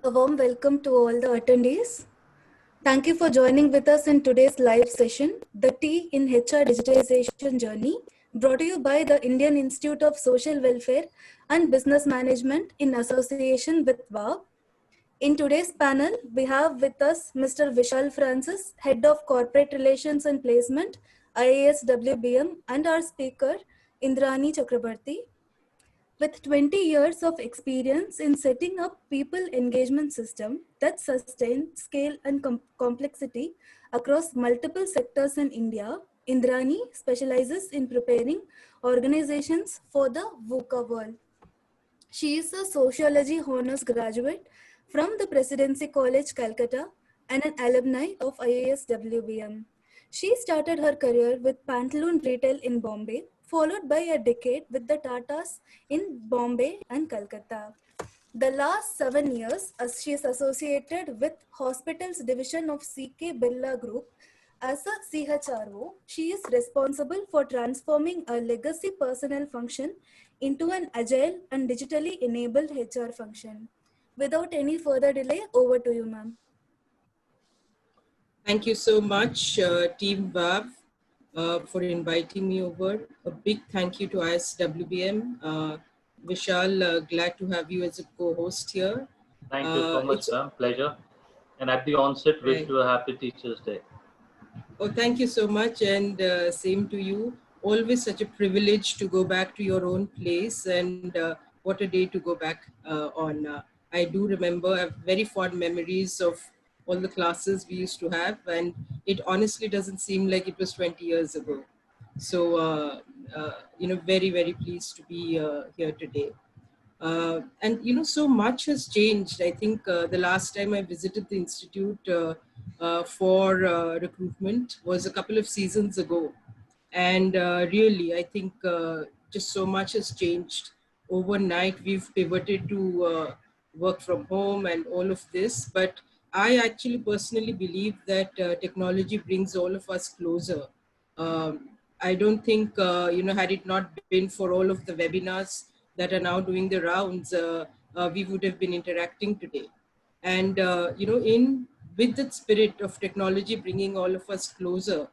A warm welcome to all the attendees. Thank you for joining with us in today's live session, The T in HR Digitization Journey, brought to you by the Indian Institute of Social Welfare and Business Management in association with WAB. In today's panel, we have with us Mr. Vishal Francis, Head of Corporate Relations and Placement, IAS WBM, and our speaker, Indrani Chakrabarti. With 20 years of experience in setting up people engagement system that sustain scale and complexity across multiple sectors in India, Indrani specializes in preparing organizations for the VUCA world. She is a sociology honors graduate from the Presidency College, Calcutta, and an alumni of IAS WBM. She started her career with Pantaloon Retail in Bombay, followed by a decade with the Tatas in Bombay and Calcutta. The last 7 years, as she is associated with Hospitals Division of CK Birla Group. As a CHRO, she is responsible for transforming a legacy personnel function into an agile and digitally enabled HR function. Without any further delay, over to you, ma'am. Thank you so much, Team WAV, for inviting me over. A big thank you to ISWBM. Vishal, glad to have you as a co-host here. Thank you so much, ma'am. Pleasure. And at the onset, wish you a happy Teachers' Day. Oh, thank you so much, and same to you. Always such a privilege to go back to your own place, and what a day to go back on. I do remember, I have very fond memories of all the classes we used to have, and it honestly doesn't seem like it was 20 years ago. So, very, very pleased to be here today. And so much has changed. I think the last time I visited the institute for recruitment was a couple of seasons ago, and really I think just so much has changed overnight. We've pivoted to work from home and all of this, but I actually personally believe that technology brings all of us closer. I don't think had it not been for all of the webinars that are now doing the rounds, we would have been interacting today. And, in with that spirit of technology bringing all of us closer,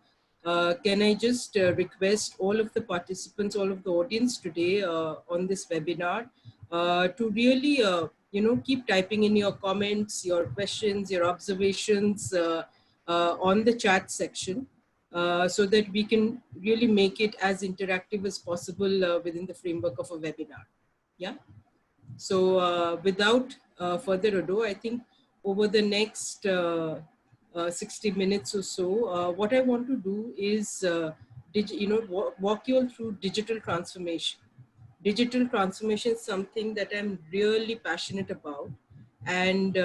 can I just request all of the participants, all of the audience today on this webinar to really, keep typing in your comments, your questions, your observations on the chat section. So that we can really make it as interactive as possible within the framework of a webinar. Yeah. So without further ado, I think over the next 60 minutes or so, what I want to do is, walk you all through digital transformation. Digital transformation is something that I'm really passionate about. And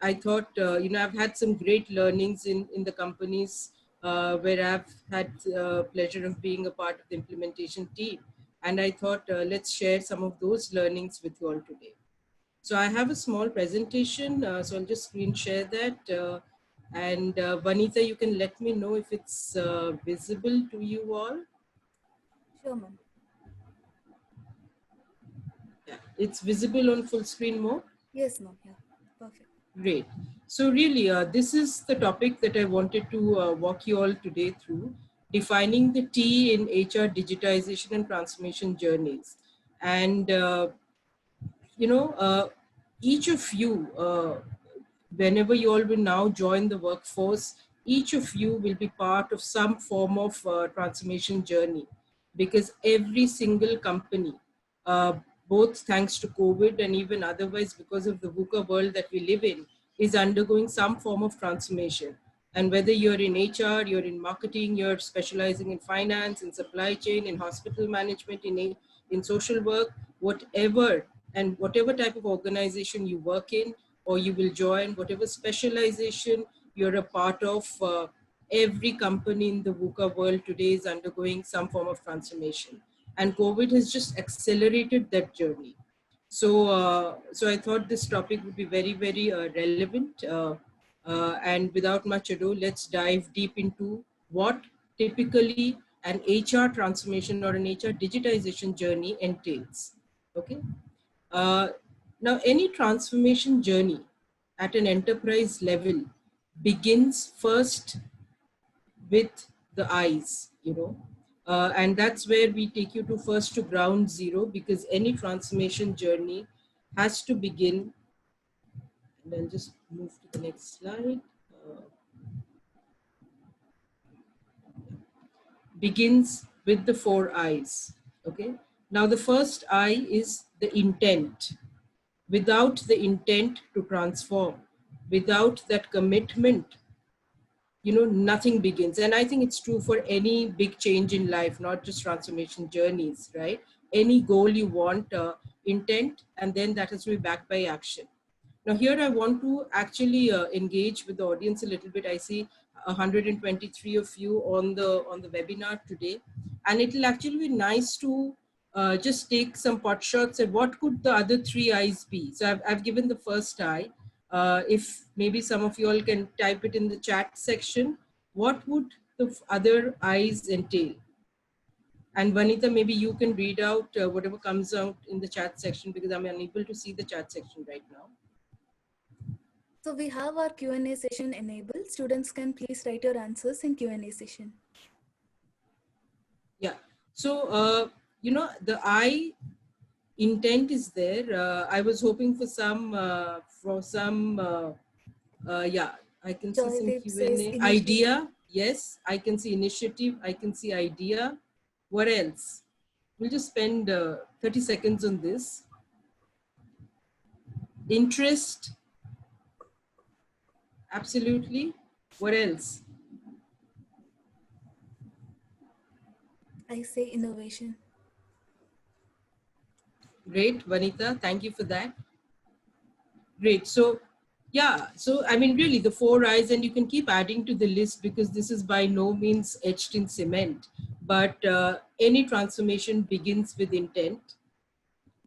I thought, I've had some great learnings in the companies where I've had pleasure of being a part of the implementation team. And I thought, let's share some of those learnings with you all today. So I have a small presentation, so I'll just screen share that. And Vanita, you can let me know if it's visible to you all. Sure, ma'am. Yeah, it's visible on full screen mode? Yes, ma'am. Yeah, perfect. Great. So really, this is the topic that I wanted to walk you all today through, defining the T in HR digitization and transformation journeys. And, each of you, whenever you all will now join the workforce, each of you will be part of some form of transformation journey, because every single company, both thanks to COVID and even otherwise because of the VUCA world that we live in, is undergoing some form of transformation. And whether you're in HR, you're in marketing, you're specializing in finance, in supply chain, in hospital management, in social work, whatever, and whatever type of organization you work in or you will join, whatever specialization you're a part of, every company in the VUCA world today is undergoing some form of transformation. And COVID has just accelerated that journey. So, so I thought this topic would be very, very relevant. And without much ado, let's dive deep into what typically an HR transformation or an HR digitization journey entails. Okay. Now, any transformation journey at an enterprise level begins first with the eyes, and that's where we take you to first to ground zero, because any transformation journey has to begin. And I'll just move to the next slide. Begins with the four eyes. Okay. Now the first eye is the intent. Without the intent to transform, without that commitment, nothing begins. And I think it's true for any big change in life, not just transformation journeys, right? Any goal you want, intent, and then that has to be backed by action. Now here I want to actually engage with the audience a little bit. I see 123 of you on the webinar today, and it will actually be nice to just take some pot shots at what could the other three eyes be. So I've given the first eye. If maybe some of you all can type it in the chat section, what would the other eyes entail? And Vanita, maybe you can read out whatever comes out in the chat section, because I'm unable to see the chat section right now. So we have our Q&A session enabled. Students can please write your answers in Q&A session. Yeah. So, the eye intent is there. I was hoping for some, yeah, I can see some Q&A. Idea. Yes, I can see initiative. I can see idea. What else? We'll just spend 30 seconds on this. Interest. Absolutely. What else? I say innovation. Great, Vanita. Thank you for that. Great. So, yeah. So, I mean, really, the four eyes, and you can keep adding to the list, because this is by no means etched in cement. But any transformation begins with intent,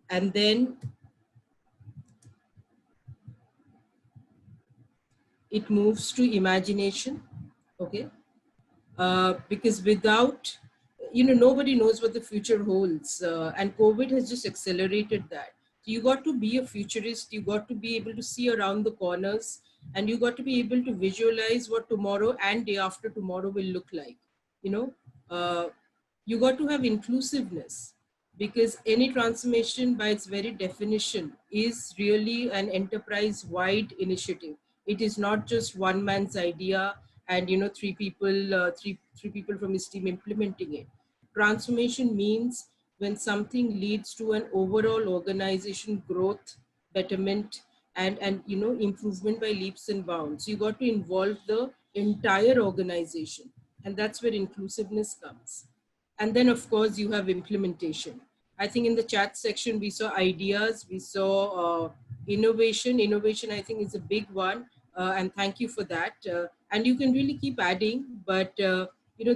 and then it moves to imagination. Okay. Because without, nobody knows what the future holds, and COVID has just accelerated that. So you got to be a futurist, you got to be able to see around the corners, and you got to be able to visualize what tomorrow and day after tomorrow will look like. You got to have inclusiveness, because any transformation by its very definition is really an enterprise-wide initiative. It is not just one man's idea and three people from his team implementing it. Transformation means when something leads to an overall organization growth, betterment, and improvement by leaps and bounds. You got to involve the entire organization, and that's where inclusiveness comes. And then of course you have implementation. I think in the chat section we saw ideas, we saw innovation. Innovation, I think, is a big one, and thank you for that. And you can really keep adding, but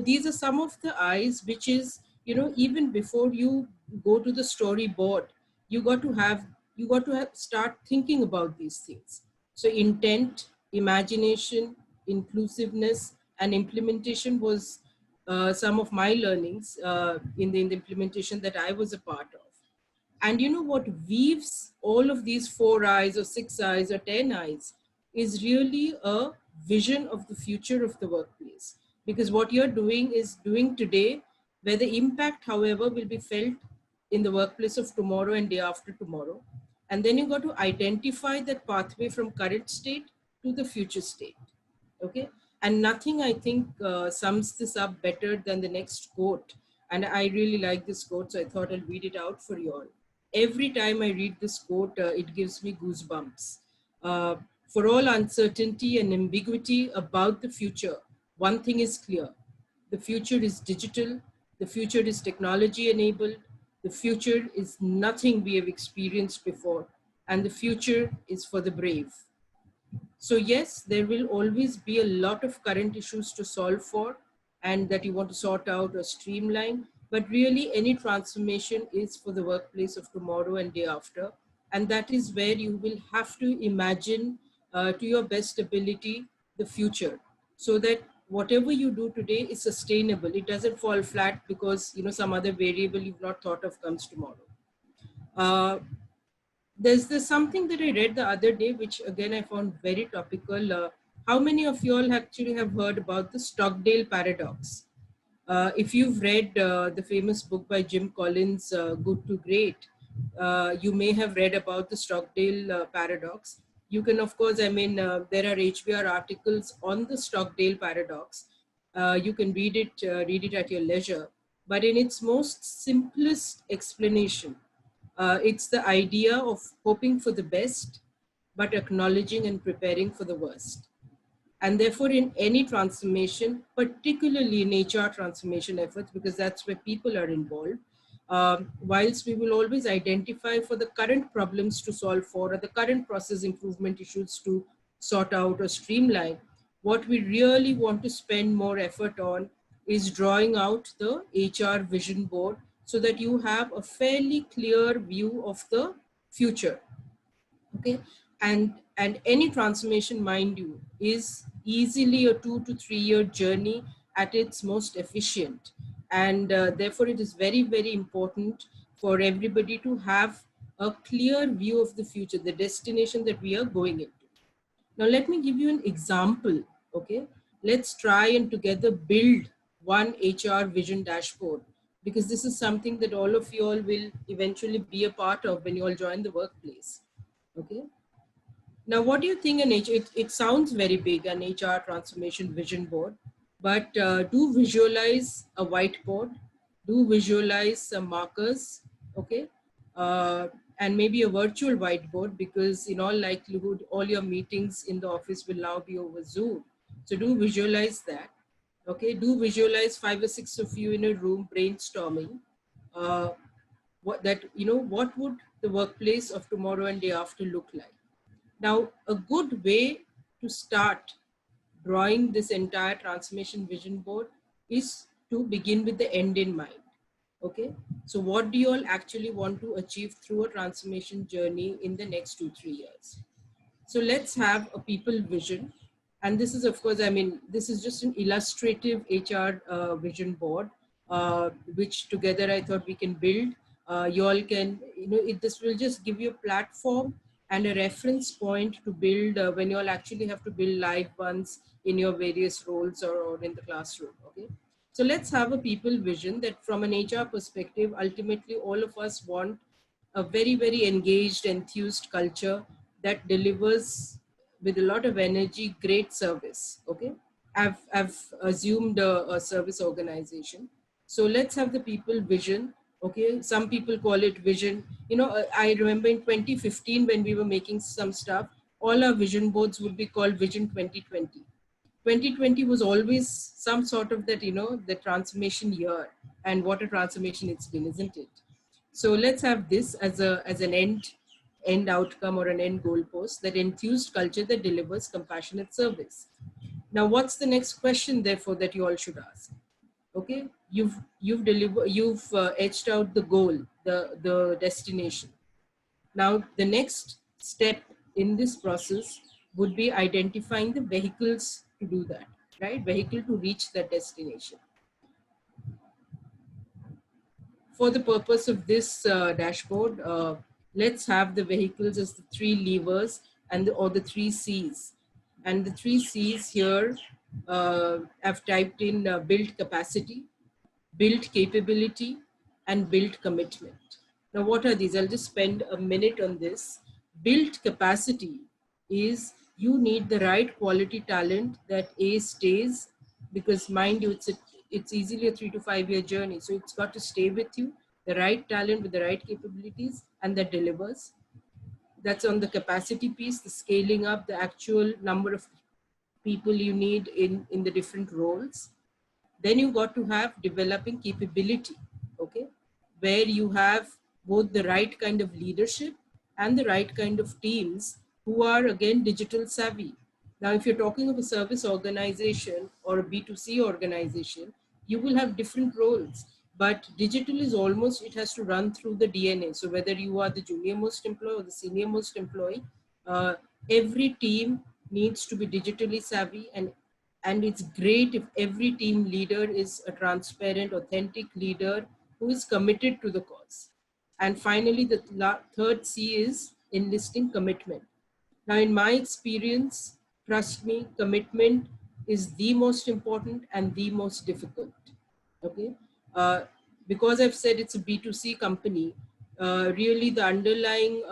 these are some of the eyes, which is, even before you go to the storyboard, you got to start thinking about these things. So intent, imagination, inclusiveness, and implementation was some of my learnings in the implementation that I was a part of. And what weaves all of these four eyes or six eyes or 10 eyes is really a vision of the future of the workplace. Because what you're doing is doing today, where the impact, however, will be felt in the workplace of tomorrow and day after tomorrow. And then you got to identify that pathway from current state to the future state. Okay. And nothing, I think, sums this up better than the next quote. And I really like this quote, so I thought I'll read it out for you all. Every time I read this quote, it gives me goosebumps. For all uncertainty and ambiguity about the future, one thing is clear. The future is digital. The future is technology enabled. The future is nothing we have experienced before. And the future is for the brave. So yes, there will always be a lot of current issues to solve for, and that you want to sort out or streamline. But really, any transformation is for the workplace of tomorrow and day after. And that is where you will have to imagine to your best ability the future, so that whatever you do today is sustainable. It doesn't fall flat because some other variable you've not thought of comes tomorrow. there's something that I read the other day, which again I found very topical. How many of you all actually have heard about the Stockdale paradox? If you've read the famous book by Jim Collins, Good to Great, you may have read about the Stockdale paradox. You can, of course, there are HBR articles on the Stockdale paradox. You can read it at your leisure. But in its most simplest explanation, it's the idea of hoping for the best, but acknowledging and preparing for the worst. And therefore, in any transformation, particularly in HR transformation efforts, because that's where people are involved, whilst we will always identify for the current problems to solve for, or the current process improvement issues to sort out or streamline, what we really want to spend more effort on is drawing out the HR vision board so that you have a fairly clear view of the future. Okay, and any transformation, mind you, is easily a 2 to 3 year journey at its most efficient, and therefore it is very, very important for everybody to have a clear view of the future, the destination that we are going into. Now let me give you an example. Okay, let's try and together build one HR vision dashboard, because this is something that all of you all will eventually be a part of when you all join the workplace. Okay. Now, what do you think it sounds very big, an HR transformation vision board, but do visualize a whiteboard, do visualize some markers, okay? And maybe a virtual whiteboard, because in all likelihood, all your meetings in the office will now be over Zoom. So do visualize that, okay? Do visualize 5 or 6 of you in a room brainstorming. What would the workplace of tomorrow and day after look like? Now, a good way to start drawing this entire transformation vision board is to begin with the end in mind. Okay, so what do you all actually want to achieve through a transformation journey in the next 2-3 years? So let's have a people vision. And this is, of course, this is just an illustrative HR vision board, which together I thought we can build. You all can, this will just give you a platform and a reference point to build when you all actually have to build live ones in your various roles or in the classroom. Okay. So let's have a people vision that from an HR perspective, ultimately all of us want a very, very engaged, enthused culture that delivers with a lot of energy, great service. Okay. I've assumed a service organization. So let's have the people vision. Okay. Some people call it vision. I remember in 2015 when we were making some stuff, all our vision boards would be called Vision 2020. 2020 was always some sort of that, the transformation year, and what a transformation it's been, isn't it? So let's have this as an end outcome or an end goal post, that enthused culture that delivers compassionate service. Now, what's the next question, therefore, that you all should ask? Okay, you've etched out the goal, the destination. Now, the next step in this process would be identifying the vehicles to do that, right? Vehicle to reach that destination. For the purpose of this dashboard, let's have the vehicles as the 3 levers or the 3 C's. And the 3 C's here, I've typed in build capacity, build capability, and build commitment. Now, what are these? I'll just spend a minute on this. Build capacity is you need the right quality talent that stays, because mind you, it's easily a 3 to 5 year journey. So it's got to stay with you, the right talent with the right capabilities, and that delivers. That's on the capacity piece, the scaling up, the actual number of people you need in the different roles. Then you got to have developing capability, okay, where you have both the right kind of leadership and the right kind of teams who are, again, digital savvy. Now, if you're talking of a service organization or a B2C organization, you will have different roles, but digital is almost, it has to run through the DNA. So whether you are the junior most employee or the senior most employee, every team needs to be digitally savvy, and it's great if every team leader is a transparent, authentic leader who is committed to the cause. And finally, the third C is enlisting commitment. Now, in my experience, trust me, commitment is the most important and the most difficult. Okay, because I've said it's a B2C company. Really, the underlying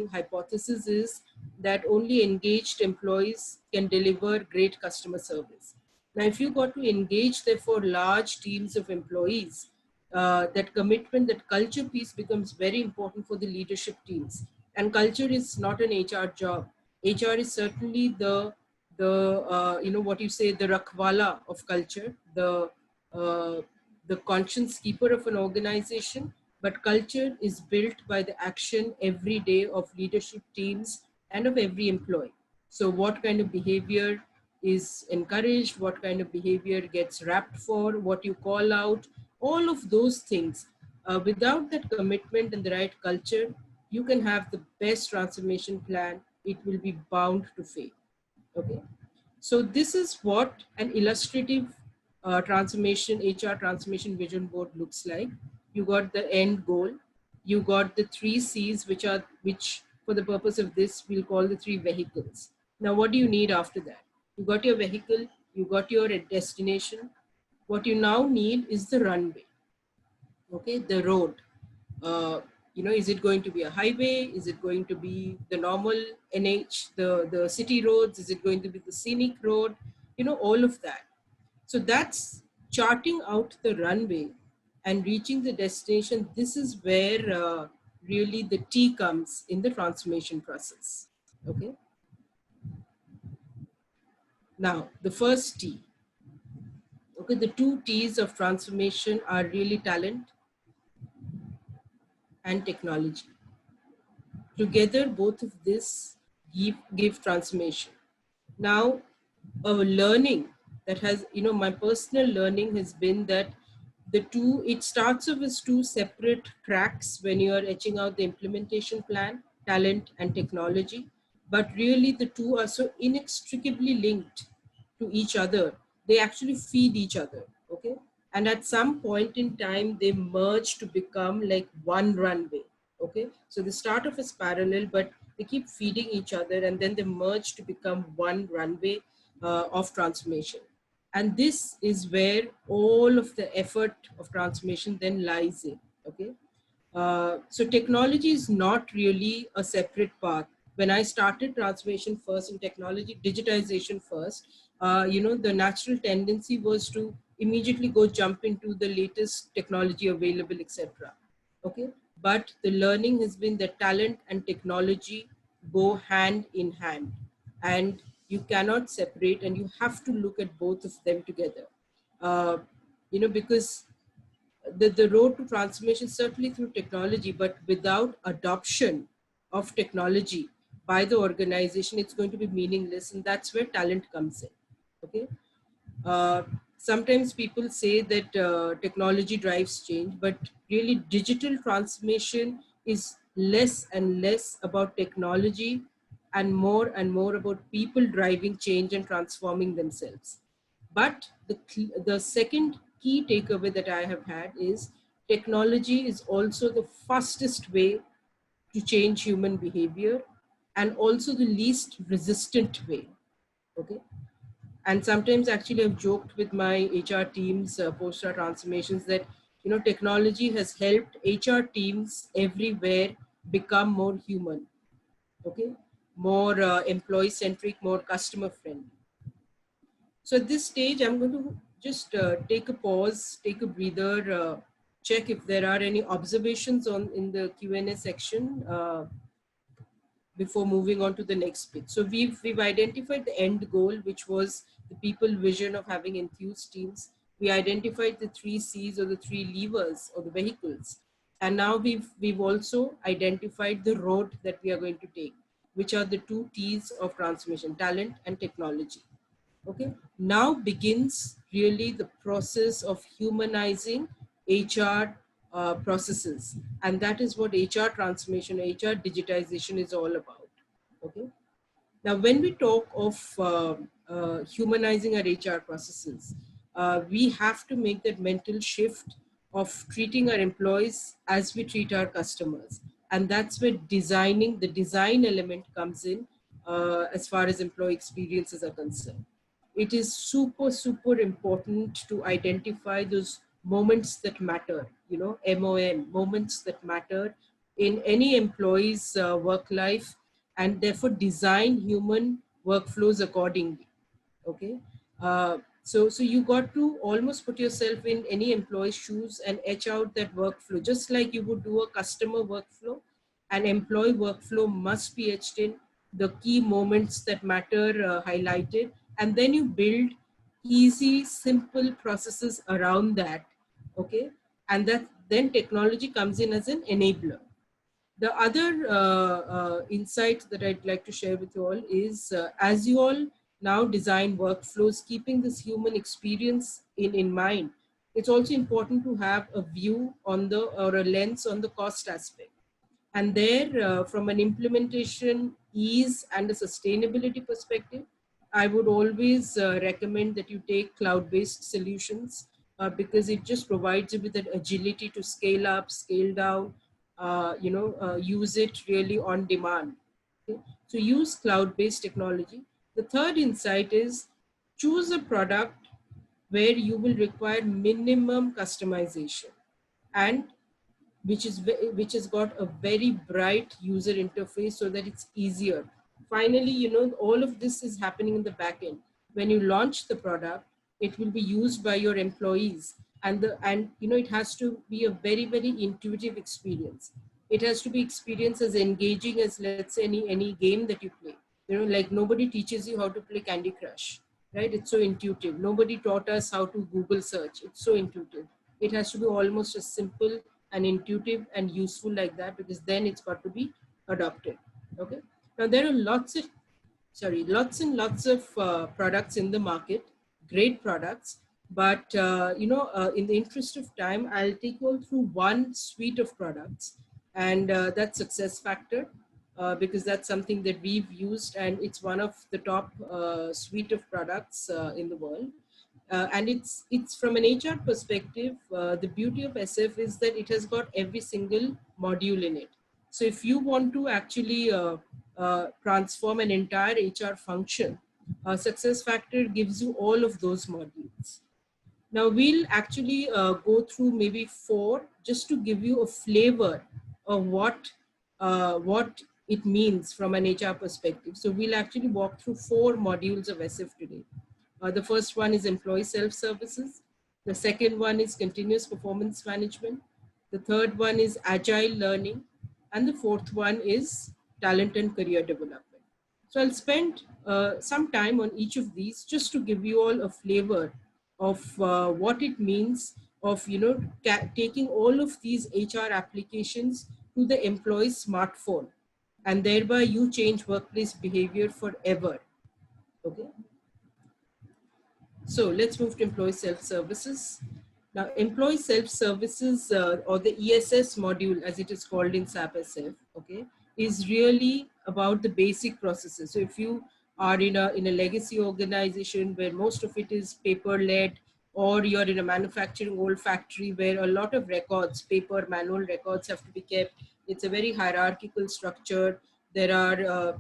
hypothesis is that only engaged employees can deliver great customer service. Now, if you got to engage, therefore, large teams of employees, that commitment, that culture piece becomes very important for the leadership teams. And culture is not an HR job. HR is certainly the what you say, the rakhwala of culture, uh, the conscience keeper of an organization. But culture is built by the action every day of leadership teams and of every employee. So what kind of behavior is encouraged, what kind of behavior gets wrapped for, what you call out, all of those things. Without that commitment and the right culture, you can have the best transformation plan, it will be bound to fail. Okay. So this is what an illustrative transformation, HR transformation vision board looks like. You got the end goal. You got the 3 C's, which for the purpose of this, we'll call the 3 vehicles. Now, what do you need after that? You got your vehicle, you got your destination. What you now need is the runway. Okay, the road. Is it going to be a highway? Is it going to be the normal NH, the city roads? Is it going to be the scenic road? All of that. So that's charting out the runway and reaching the destination. This is where really the T comes in the transformation process. Okay. Now, the first T. Okay, the 2 T's of transformation are really talent and technology. Together, both of this give transformation. Now, a learning that has, my personal learning has been that it starts off as 2 separate tracks when you are etching out the implementation plan, talent and technology. But really the 2 are so inextricably linked to each other. They actually feed each other. Okay. And at some point in time, they merge to become like one runway. Okay. So they start off as parallel, but they keep feeding each other and then they merge to become one runway of transformation. And this is where all of the effort of transformation then lies in. Okay. So technology is not really a separate path. When I started transformation first in technology, digitization first, the natural tendency was to immediately go jump into the latest technology available, etc. Okay. But the learning has been that talent and technology go hand in hand, and you cannot separate, and you have to look at both of them together. Because the road to transformation is certainly through technology, but without adoption of technology by the organization, it's going to be meaningless, and that's where talent comes in. Okay. Sometimes people say that technology drives change, but really digital transformation is less and less about technology and more about people driving change and transforming themselves. But the second key takeaway that I have had is technology is also the fastest way to change human behavior and also the least resistant way. Okay. And sometimes actually I've joked with my HR teams post our transformations that, technology has helped HR teams everywhere become more human. Okay. More employee centric, more customer friendly. So at this stage, I'm going to just take a pause, take a breather, check if there are any observations in the Q&A section before moving on to the next bit. So we've identified the end goal, which was the people vision of having enthused teams. We identified the 3 C's or the 3 levers or the vehicles. And now we've also identified the road that we are going to take, which are the 2 T's of transformation, talent and technology. Okay. Now begins really the process of humanizing HR processes. And that is what HR transformation, HR digitization is all about. Okay. Now, when we talk of humanizing our HR processes, we have to make that mental shift of treating our employees as we treat our customers. And that's where the design element comes in as far as employee experiences are concerned. It is super, super important to identify those moments that matter, MOM, moments that matter in any employee's work life, and therefore design human workflows accordingly. Okay. So you got to almost put yourself in any employee's shoes and etch out that workflow, just like you would do a customer workflow. An employee workflow must be etched in, the key moments that matter highlighted, and then you build easy, simple processes around that. Okay. And that then technology comes in as an enabler. The other insight that I'd like to share with you all is, as you all now design workflows, keeping this human experience in mind, it's also important to have a view on or a lens on the cost aspect. And there, from an implementation ease and a sustainability perspective, I would always recommend that you take cloud-based solutions because it just provides you with that agility to scale up, scale down, use it really on demand. Okay? So use cloud-based technology. The third insight is choose a product where you will require minimum customization and which has got a very bright user interface so that it's easier. Finally, all of this is happening in the back end. When you launch the product, it will be used by your employees, and it has to be a very, very intuitive experience. It has to be experienced as engaging as, let's say, any game that you play. Like nobody teaches you how to play Candy Crush, right? It's so intuitive. Nobody taught us how to Google search. It's so intuitive. It has to be almost as simple and intuitive and useful like that, because then it's got to be adopted. Okay. Now there are lots and lots of products in the market, great products, but in the interest of time, I'll take you all through one suite of products, and that's SuccessFactors, because that's something that we've used, and it's one of the top suite of products in the world. And it's from an HR perspective, the beauty of SF is that it has got every single module in it. So if you want to actually transform an entire HR function, SuccessFactors gives you all of those modules. Now we'll actually go through maybe 4 just to give you a flavor of what it means from an HR perspective. So we'll actually walk through 4 modules of SF today. The first one is employee self-services. The second one is continuous performance management. The third one is agile learning. And the fourth one is talent and career development. So I'll spend some time on each of these just to give you all a flavor of what it means of, taking all of these HR applications to the employee's smartphone, and thereby you change workplace behavior forever. Okay. So let's move to employee self-services. Now, employee self-services or the ESS module, as it is called in SAP SF, okay, is really about the basic processes. So if you are in a legacy organization where most of it is paper-led, or you're in a manufacturing old factory where a lot of records, paper, manual records have to be kept. It's a very hierarchical structure. There are,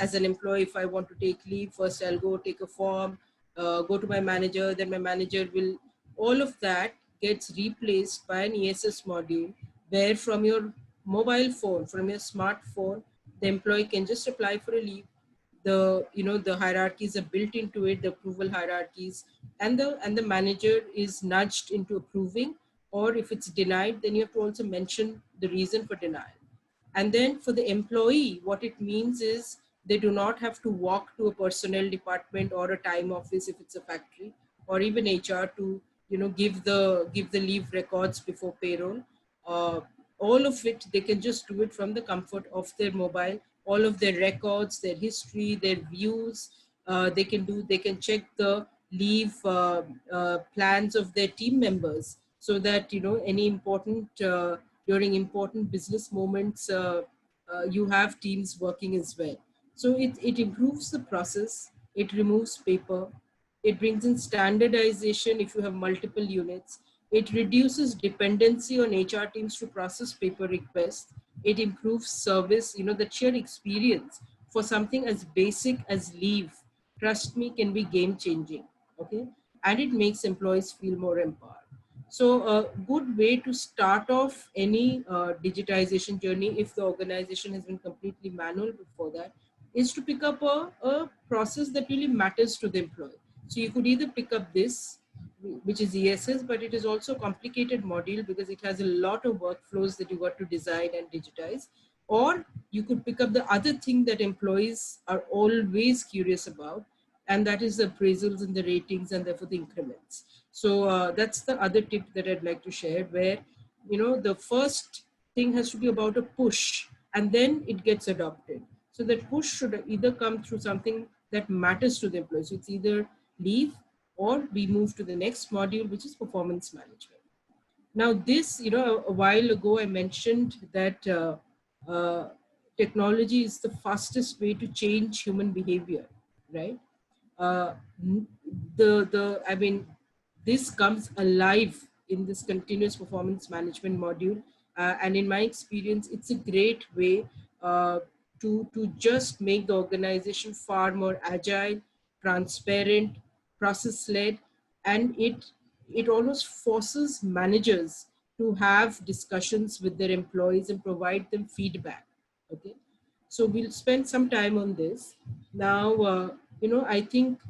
as an employee, if I want to take leave, first I'll go take a form, go to my manager, then my manager will, all of that gets replaced by an ESS module where from your mobile phone, from your smartphone, the employee can just apply for a leave. The hierarchies are built into it, the approval hierarchies, and the manager is nudged into approving, or if it's denied, then you have to also mention the reason for denial. And then for the employee, what it means is they do not have to walk to a personnel department or a time office if it's a factory, or even HR to give the leave records before payroll. All of it, they can just do it from the comfort of their mobile. All of their records, their history, their views, they can check the leave plans of their team members, so that any important during important business moments, you have teams working as well. So it improves the process, it removes paper, it brings in standardization if you have multiple units, It reduces dependency on HR teams to process paper requests. It improves service, the sheer experience for something as basic as leave, trust me, can be game changing. Okay. And it makes employees feel more empowered. So a good way to start off any digitization journey, if the organization has been completely manual before that, is to pick up a process that really matters to the employee. So you could either pick up this, which is ESS, but it is also a complicated module because it has a lot of workflows that you got to design and digitize. Or you could pick up the other thing that employees are always curious about, and that is the appraisals and the ratings and therefore the increments. So that's the other tip that I'd like to share, where, the first thing has to be about a push and then it gets adopted. So that push should either come through something that matters to the employees. So it's either leave or we move to the next module, which is performance management. Now this, a while ago I mentioned that technology is the fastest way to change human behavior, right? uh, I mean, this comes alive in this continuous performance management module. And in my experience, it's a great way to just make the organization far more agile, transparent, process-led, and it almost forces managers to have discussions with their employees and provide them feedback. Okay, so we'll spend some time on this now. I think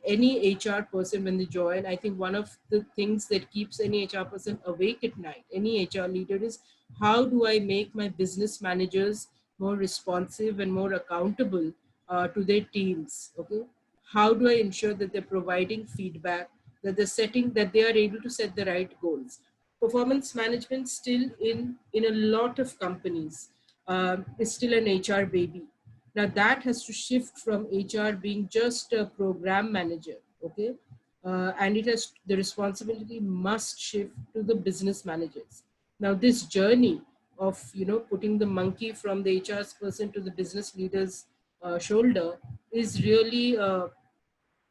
any HR person, when they join, I think one of the things that keeps any HR person awake at night, any HR leader, is how do I make my business managers more responsive and more accountable to their teams? Okay, how do I ensure that they're providing feedback, that that they are able to set the right goals? Performance management still in a lot of companies is still an HR baby. Now that has to shift from HR being just a program manager, okay? And the responsibility must shift to the business managers. Now this journey of, putting the monkey from the HR person to the business leader's shoulder is really,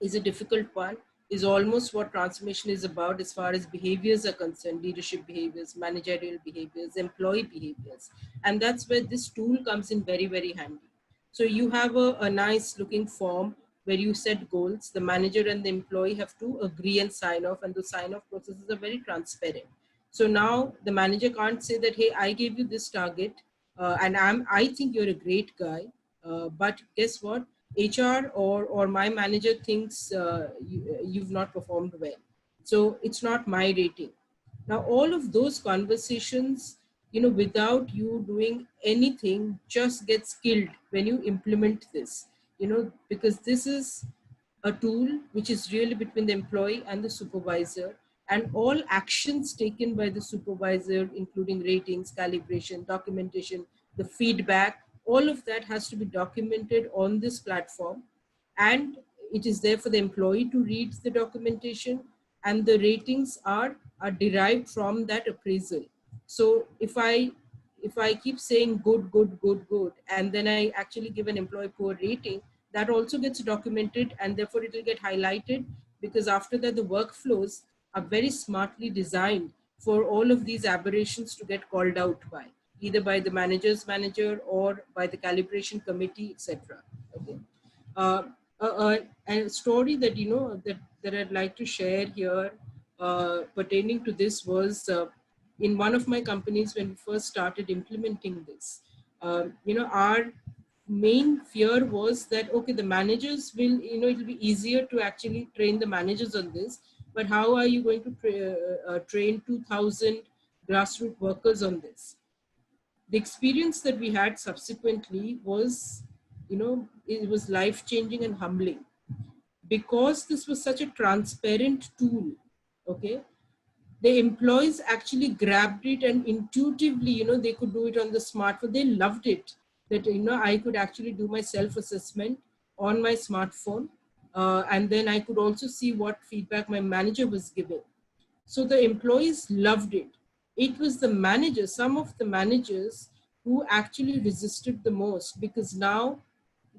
is a difficult one, is almost what transformation is about as far as behaviors are concerned, leadership behaviors, managerial behaviors, employee behaviors. And that's where this tool comes in very, very handy. So you have a nice looking form where you set goals. The manager and the employee have to agree and sign off, and the sign off processes are very transparent. So now the manager can't say that, hey, I gave you this target and I think you're a great guy, but guess what? HR or my manager thinks you've not performed well. So it's not my rating. Now, all of those conversations, without you doing anything, just gets killed when you implement this, because this is a tool which is really between the employee and the supervisor, and all actions taken by the supervisor, including ratings, calibration, documentation, the feedback, all of that has to be documented on this platform, and it is there for the employee to read the documentation, and the ratings are derived from that appraisal. So if I keep saying good, good, good, good, and then I actually give an employee poor rating, that also gets documented, and therefore it will get highlighted, because after that the workflows are very smartly designed for all of these aberrations to get called out by either by the manager's manager or by the calibration committee, etc. Okay. A story that that I'd like to share here pertaining to this was in one of my companies when we first started implementing this. Our main fear was that, okay, the managers will, it'll be easier to actually train the managers on this, but how are you going to train 2,000 grassroots workers on this? The experience that we had subsequently was, it was life-changing and humbling, because this was such a transparent tool. Okay, the employees actually grabbed it, and intuitively, they could do it on the smartphone. They loved it, that, I could actually do my self-assessment on my smartphone, and then I could also see what feedback my manager was giving. So the employees loved it. It was the managers, some of the managers, who actually resisted the most, because now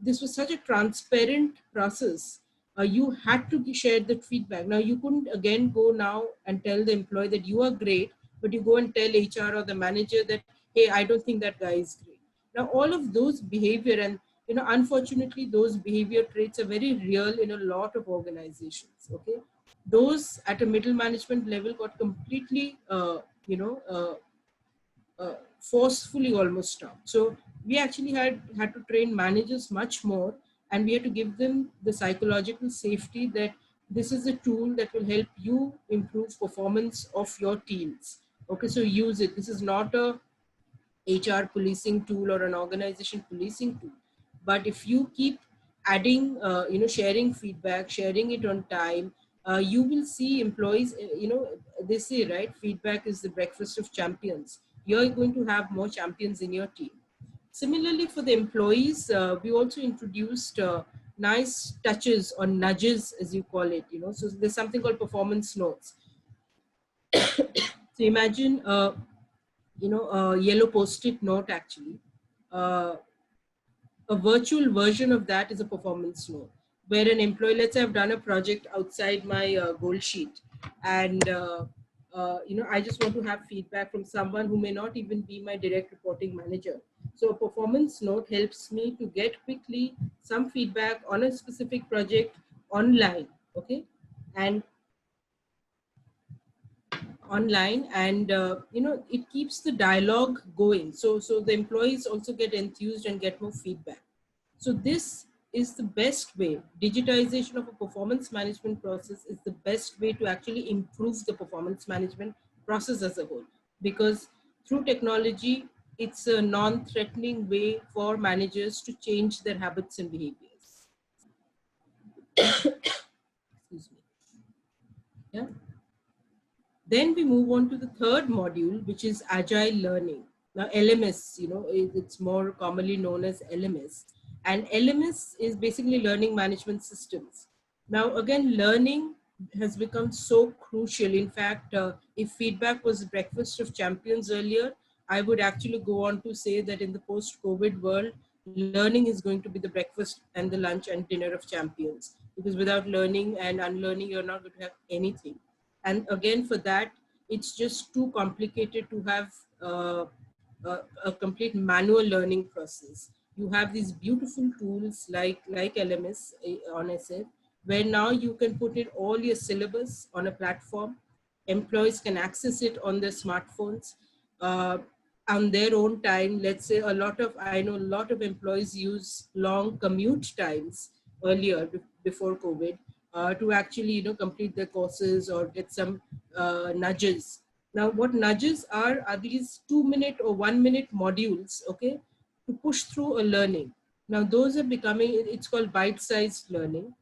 this was such a transparent process. you had to share that feedback. Now you couldn't again go now and tell the employee that you are great, but you go and tell HR or the manager that, hey, I don't think that guy is great. Now all of those behavior, and unfortunately those behavior traits are very real in a lot of organizations. Okay, those at a middle management level got completely forcefully almost stopped. So we actually had to train managers much more, and we had to give them the psychological safety that this is a tool that will help you improve performance of your teams. Okay, so use it. This is not a HR policing tool or an organization policing tool. But if you keep adding, sharing feedback, sharing it on time, you will see employees, they say, right, feedback is the breakfast of champions. You're going to have more champions in your team. Similarly, for the employees, we also introduced nice touches or nudges, as you call it, so there's something called performance notes. So imagine, a yellow post-it note actually. A virtual version of that is a performance note, where an employee, let's say I've done a project outside my goal sheet, and I just want to have feedback from someone who may not even be my direct reporting manager. So a performance note helps me to get quickly some feedback on a specific project online. Okay, and it keeps the dialogue going, so the employees also get enthused and get more feedback. So this is the best way. Digitization of a performance management process is the best way to actually improve the performance management process as a whole, because through technology it's a non-threatening way for managers to change their habits and behaviors. Excuse me. Yeah. Then we move on to the third module, which is agile learning. Now LMS, it's more commonly known as LMS. And LMS is basically learning management systems. Now again, learning has become so crucial. In fact, if feedback was breakfast of champions earlier, I would actually go on to say that in the post-COVID world, learning is going to be the breakfast and the lunch and dinner of champions. Because without learning and unlearning, you're not going to have anything. And again, for that, it's just too complicated to have a complete manual learning process. You have these beautiful tools like LMS on SF, where now you can put in all your syllabus on a platform. Employees can access it on their smartphones on their own time. Let's say I know a lot of employees use long commute times earlier before COVID to actually complete their courses or get some nudges. Now what nudges are these 2-minute or 1-minute modules, okay, to push through a learning. Now those are becoming, it's called bite-sized learning,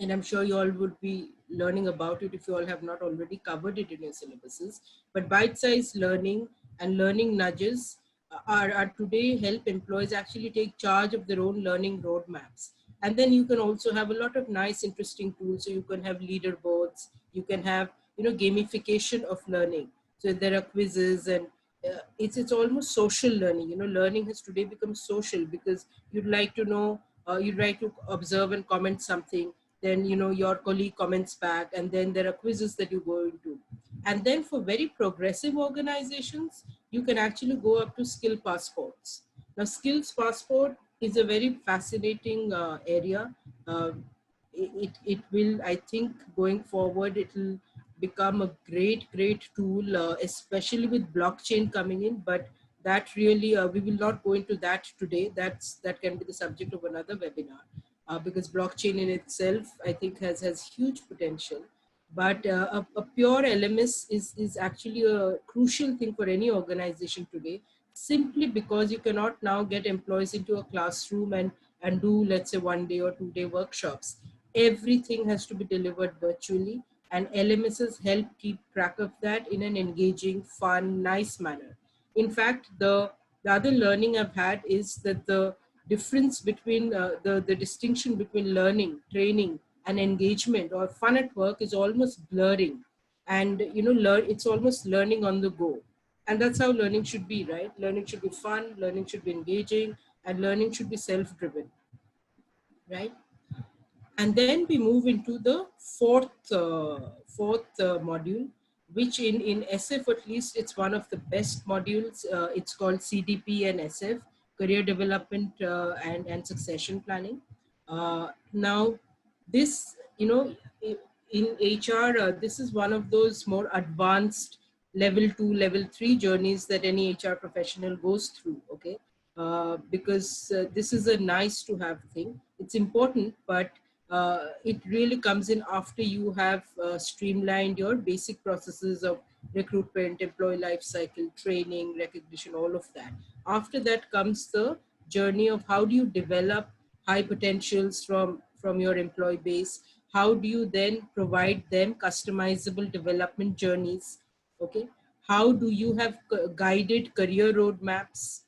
and I'm sure you all would be learning about it if you all have not already covered it in your syllabuses. But bite-sized learning and learning nudges are today help employees actually take charge of their own learning roadmaps. And then you can also have a lot of nice, interesting tools. So you can have leaderboards, you can have, gamification of learning. So there are quizzes, and it's almost social learning. Learning has today become social because you'd like to know, you'd like to observe and comment something. Then, your colleague comments back, and then there are quizzes that you go into. And then for very progressive organizations, you can actually go up to skill passports. Now, skills passport is a very fascinating area. It will, I think, going forward, it will become a great tool, especially with blockchain coming in. But that really, we will not go into that today. That can be the subject of another webinar, because blockchain in itself, I think, has huge potential. But a pure LMS is actually a crucial thing for any organization today, simply because you cannot now get employees into a classroom and do, let's say, 1-day or 2-day workshops. Everything has to be delivered virtually, and LMSs help keep track of that in an engaging, fun, nice manner. In fact, the other learning I've had is that the difference between the distinction between learning, training, and engagement or fun at work is almost blurring. And it's almost learning on the go. And that's how learning should be, right? Learning should be fun, learning should be engaging, and learning should be self-driven, right? And then we move into the fourth module, which in SF at least, it's one of the best modules. It's called CDP and SF, Career Development and Succession Planning. Now, this, you know, in HR, this is one of those more advanced level 2, level 3 journeys that any HR professional goes through, okay? Because this is a nice to have thing. It's important, but it really comes in after you have streamlined your basic processes of recruitment, employee life cycle, training, recognition, all of that. After that comes the journey of how do you develop high potentials from your employee base. How do you then provide them customizable development journeys? Okay. How do you have guided career roadmaps,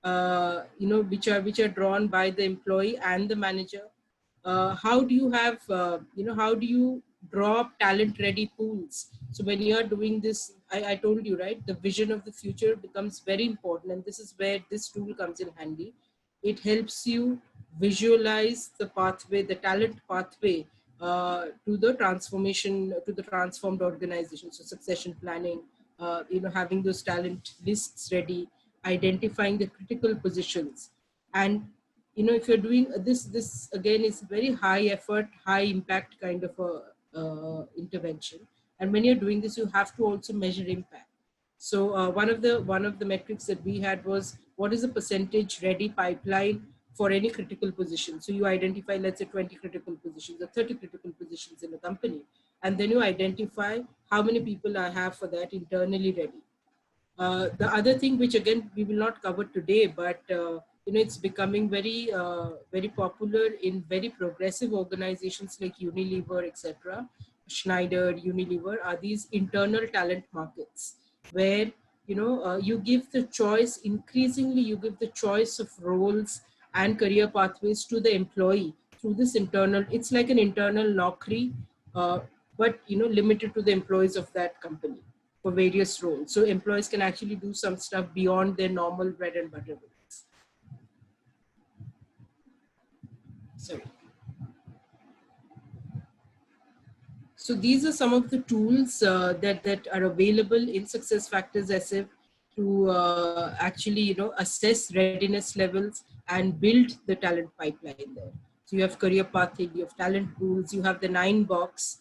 which are drawn by the employee and the manager? How do you have, how do you draw up talent ready pools? So when you are doing this, I told you, right, the vision of the future becomes very important. And this is where this tool comes in handy. It helps you visualize the pathway, the talent pathway to the transformation, to the transformed organization. So succession planning, having those talent lists ready, identifying the critical positions. And if you're doing this again is very high effort, high impact kind of a intervention. And when you're doing this, you have to also measure impact. So one of the metrics that we had was, what is the percentage ready pipeline for any critical position? So you identify, let's say 20 critical positions or 30 critical positions in a company, and then you identify how many people I have for that internally ready. The other thing, which again we will not cover today, but it's becoming very popular in very progressive organizations like Unilever, etc. Schneider, Unilever are these internal talent markets where you give the choice. Increasingly, you give the choice of roles and career pathways to the employee through this internal. It's like an internal Naukri, but limited to the employees of that company for various roles. So employees can actually do some stuff beyond their normal bread and butter roles. Sorry. So these are some of the tools that are available in SuccessFactors SF to actually assess readiness levels and build the talent pipeline there. So you have career pathing, you have talent pools, you have the 9-box,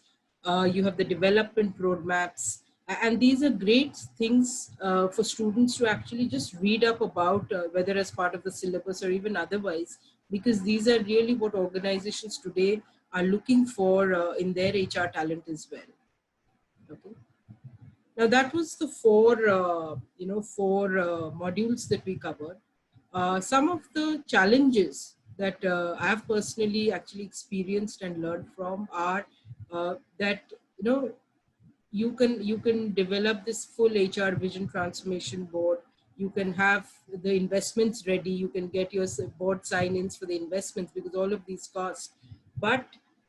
you have the development roadmaps. And these are great things for students to actually just read up about, whether as part of the syllabus or even otherwise, because these are really what organizations today are looking for in their HR talent as well. Okay. Now that was the four modules that we covered. Some of the challenges that I have personally actually experienced and learned from are that you can develop this full HR vision transformation board. You can have the investments ready. You can get your board sign-ins for the investments, because all of these cost. But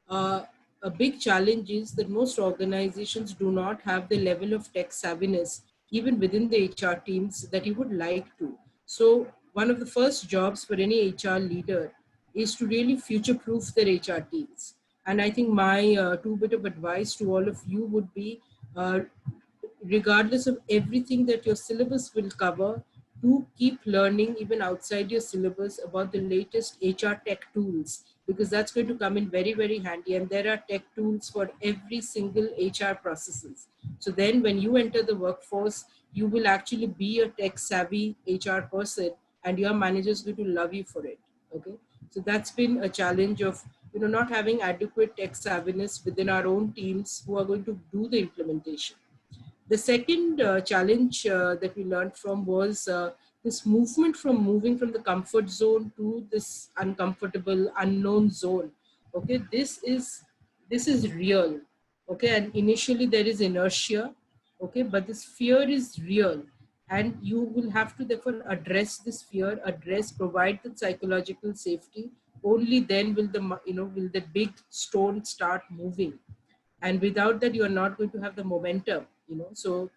a big challenge is that most organizations do not have the level of tech savviness, even within the HR teams, that you would like to. So one of the first jobs for any HR leader is to really future-proof their HR teams. And I think my two bit of advice to all of you would be, regardless of everything that your syllabus will cover, to keep learning even outside your syllabus about the latest HR tech tools, because that's going to come in very, very handy. And there are tech tools for every single HR processes. So then when you enter the workforce, you will actually be a tech savvy HR person, and your manager is going to love you for it. Okay. So that's been a challenge of not having adequate tech savviness within our own teams who are going to do the implementation. The second challenge that we learned from was this moving from the comfort zone to this uncomfortable, unknown zone. Okay, this is real. Okay, and initially there is inertia. Okay, but this fear is real, and you will have to therefore address this fear, provide the psychological safety. Only then will the big stone start moving. And without that, you are not going to have the momentum. So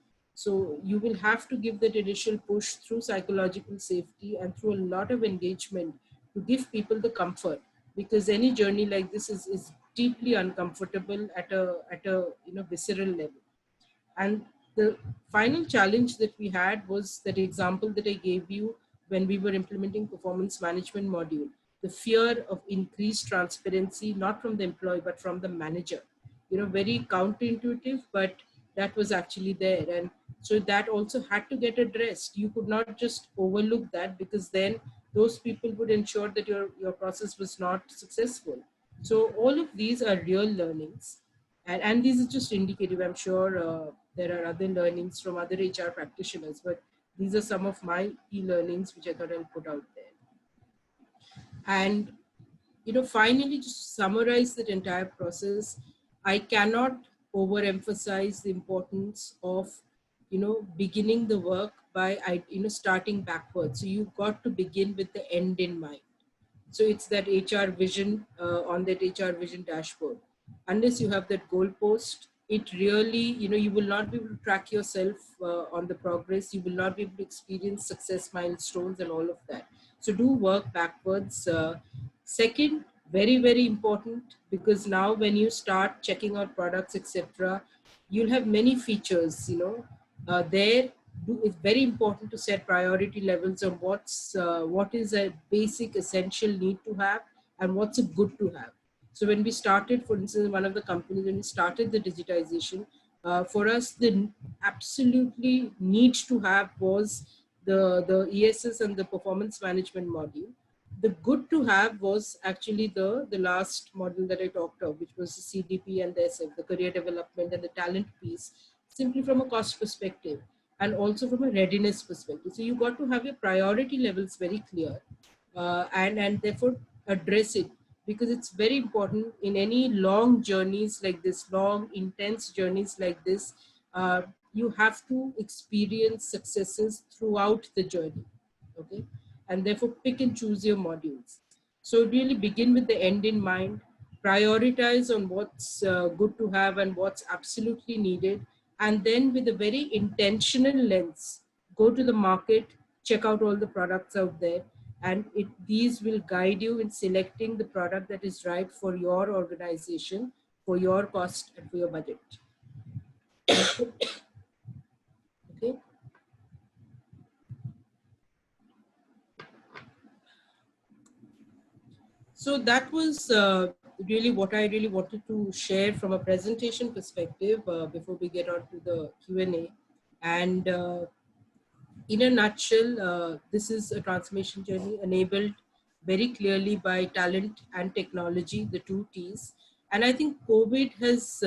you will have to give that initial push through psychological safety and through a lot of engagement to give people the comfort, because any journey like this is deeply uncomfortable at a visceral level. And the final challenge that we had was that example that I gave you when we were implementing performance management module. The fear of increased transparency, not from the employee, but from the manager. Very counterintuitive, but that was actually there. And so that also had to get addressed. You could not just overlook that, because then those people would ensure that your process was not successful. So all of these are real learnings. And these are just indicative. I'm sure there are other learnings from other HR practitioners, but these are some of my e-learnings which I thought I'll put out there. And finally, just to summarize that entire process, I cannot overemphasize the importance of beginning the work by starting backwards. So you've got to begin with the end in mind. So it's that HR vision on that HR vision dashboard. Unless you have that goalpost, it really, you will not be able to track yourself on the progress. You will not be able to experience success milestones and all of that. So do work backwards. Second, very, very important, because now when you start checking out products, etc., you'll have many features, there. It's very important to set priority levels on what is a basic essential need to have and what's a good to have. So when we started, for instance, one of the companies, when we started the digitization, for us, the absolutely need to have was the ESS and the performance management module. The good to have was actually the last module that I talked of, which was the CDP and the SF, the career development and the talent piece, simply from a cost perspective and also from a readiness perspective. So you got to have your priority levels very clear, and therefore address it, because it's very important in any long journeys like this, long intense journeys like this. You have to experience successes throughout the journey, okay? And therefore pick and choose your modules. So really begin with the end in mind, prioritize on what's good to have and what's absolutely needed, and then with a very intentional lens, go to the market, check out all the products out there, and these will guide you in selecting the product that is right for your organization, for your cost and for your budget. Okay. So that was really what I really wanted to share from a presentation perspective before we get on to the Q&A. And in a nutshell, this is a transformation journey enabled very clearly by talent and technology, the two T's. And I think COVID has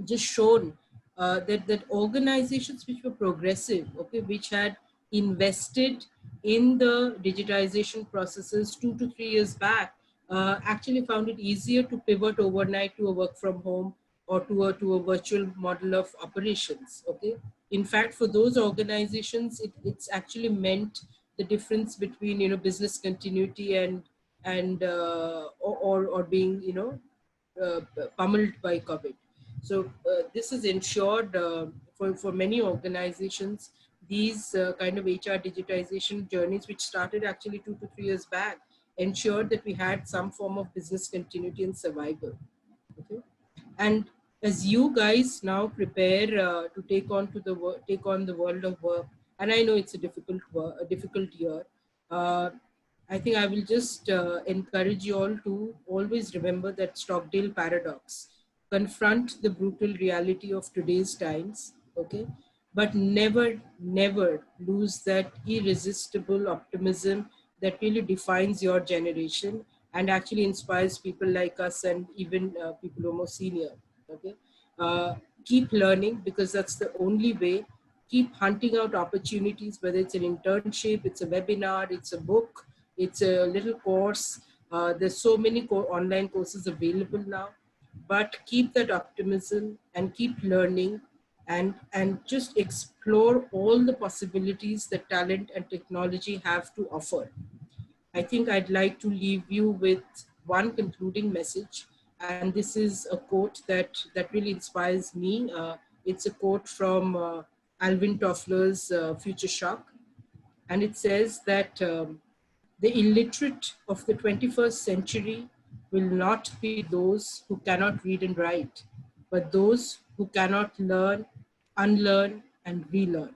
just shown that organizations which were progressive, okay, which had invested in the digitization processes 2 to 3 years back, actually found it easier to pivot overnight to a work from home or to a virtual model of operations. Okay, in fact, for those organizations, it's actually meant the difference between business continuity or being pummeled by COVID. So this is ensured for many organizations, these kind of HR digitization journeys, which started actually 2 to 3 years back, ensured that we had some form of business continuity and survival. Okay, and as you guys now prepare to take on the world of work, and I know it's a difficult year. I think I will just encourage you all to always remember that Stockdale paradox. Confront the brutal reality of today's times, okay? But never, never lose that irresistible optimism that really defines your generation and actually inspires people like us and even people who are more senior, okay? Keep learning, because that's the only way. Keep hunting out opportunities, whether it's an internship, it's a webinar, it's a book, it's a little course. There's so many online courses available now, but keep that optimism and keep learning and just explore all the possibilities that talent and technology have to offer. I think I'd like to leave you with one concluding message, and this is a quote that really inspires me. It's a quote from Alvin Toffler's Future Shock, and it says that The illiterate of the 21st century will not be those who cannot read and write, but those who cannot learn, unlearn, and relearn.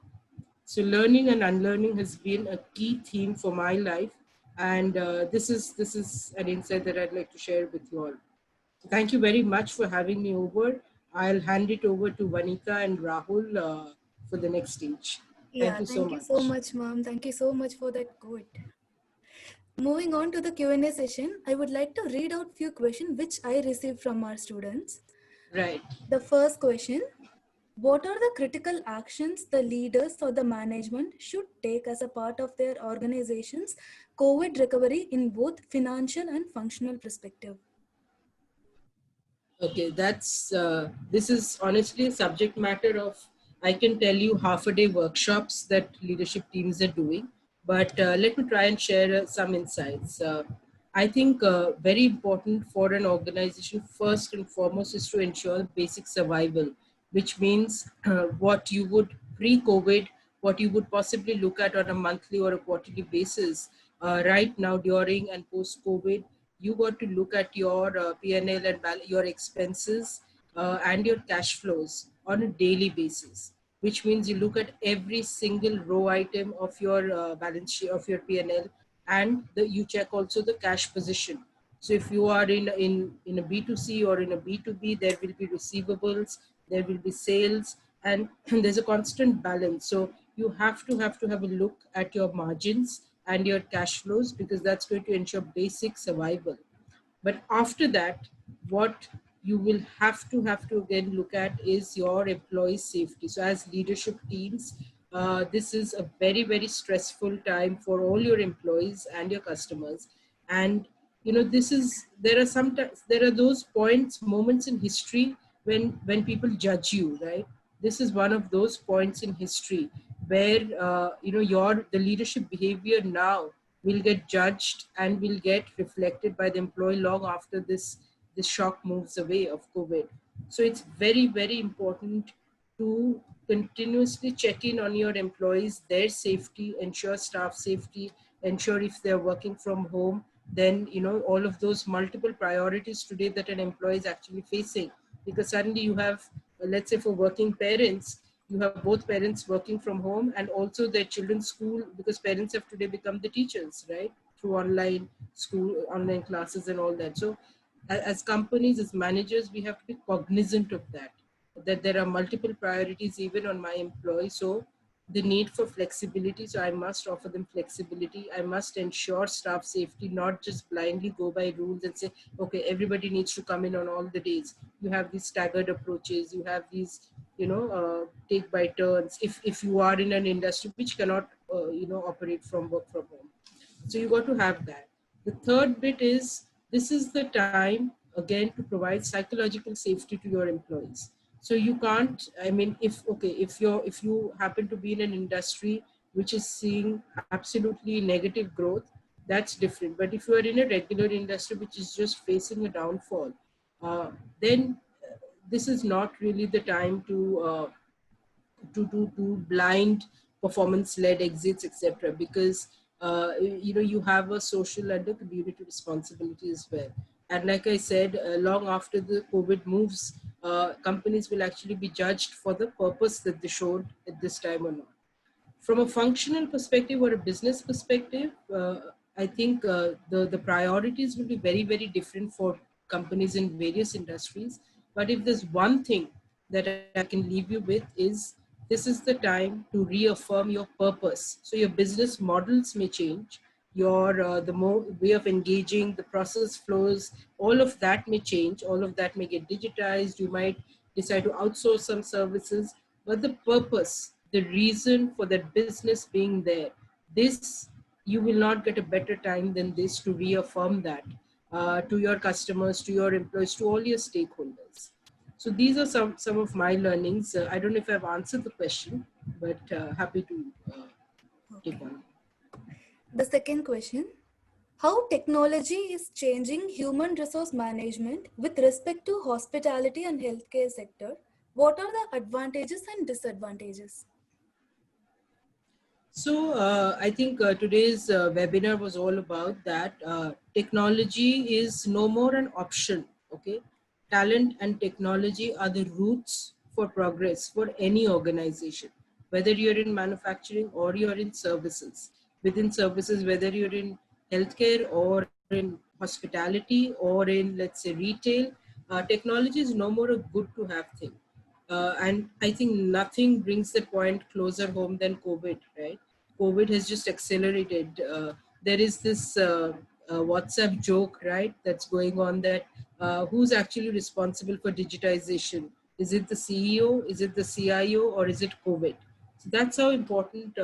So learning and unlearning has been a key theme for my life, and this is an insight that I'd like to share with you all. Thank you very much for having me over. I'll hand it over to Vanika and Rahul for the next stage. Thank Yeah, you so thank you so much. much, ma'am. Thank you so much for that quote. Moving on to the Q&A session, I would like to read out few questions which I received from our students. Right. The first question, what are the critical actions the leaders or the management should take as a part of their organization's COVID recovery in both financial and functional perspective? Okay, this is honestly a subject matter of, I can tell you, half a day workshops that leadership teams are doing, but let me try and share some insights. I think very important for an organization, first and foremost, is to ensure basic survival, which means what you would pre-COVID, what you would possibly look at on a monthly or a quarterly basis right now during and post-COVID. You got to look at your P&L and your expenses and your cash flows on a daily basis, which means you look at every single row item of your balance sheet of your P&L, and you check also the cash position. So if you are in a B2C or in a B2B, there will be receivables, there will be sales, and there's a constant balance. So you have to have a look at your margins and your cash flows, because that's going to ensure basic survival. But after that, what you will have to again look at is your employee safety. So as leadership teams, this is a very stressful time for all your employees and your customers. And there are those moments in history when people judge you, right? This is one of those points in history where the leadership behavior now will get judged and will get reflected by the employee long after this shock moves away of COVID. So it's very important to continuously check in on your employees, their safety, ensure staff safety, ensure if they're working from home, then all of those multiple priorities today that an employee is actually facing. Because suddenly you have, let's say for working parents, you have both parents working from home and also their children's school, because parents have today become the teachers, right, through online school, online classes and all that. So as companies, as managers, we have to be cognizant of that there are multiple priorities even on my employees. So the need for flexibility, so I must offer them flexibility. I must ensure staff safety, not just blindly go by rules and say, okay, everybody needs to come in on all the days. You have these staggered approaches, you have these take by turns, if you are in an industry which cannot operate from work from home. So you got to have that. The third bit is, this is the time again to provide psychological safety to your employees. So you can't, I mean, if you happen to be in an industry which is seeing absolutely negative growth, that's different. But if you are in a regular industry which is just facing a downfall, then this is not really the time to blind performance-led exits, etc. Because you have a social and a community responsibility as well. And like I said, long after the COVID moves, companies will actually be judged for the purpose that they showed at this time or not. From a functional perspective or a business perspective, I think the priorities will be very different for companies in various industries. But if there's one thing that I can leave you with is, this is the time to reaffirm your purpose. So your business models may change, your the more way of engaging, the process flows, all of that may change, all of that may get digitized. You might decide to outsource some services, but the purpose, the reason for that business being there, this, you will not get a better time than this to reaffirm that to your customers, to your employees, to all your stakeholders. So these are some of my learnings. I don't know if I've answered the question, but happy to take on. The second question, how technology is changing human resource management with respect to hospitality and healthcare sector? What are the advantages and disadvantages? So I think today's webinar was all about that technology is no more an option. Okay, talent and technology are the roots for progress for any organization, whether you're in manufacturing or you're in services. Within services, whether you're in healthcare or in hospitality or in, let's say, retail, technology is no more a good to have thing. And I think nothing brings that point closer home than COVID, right? COVID has just accelerated. There is this WhatsApp joke, right, that's going on that who's actually responsible for digitization? Is it the CEO? Is it the CIO? Or is it COVID? So that's how important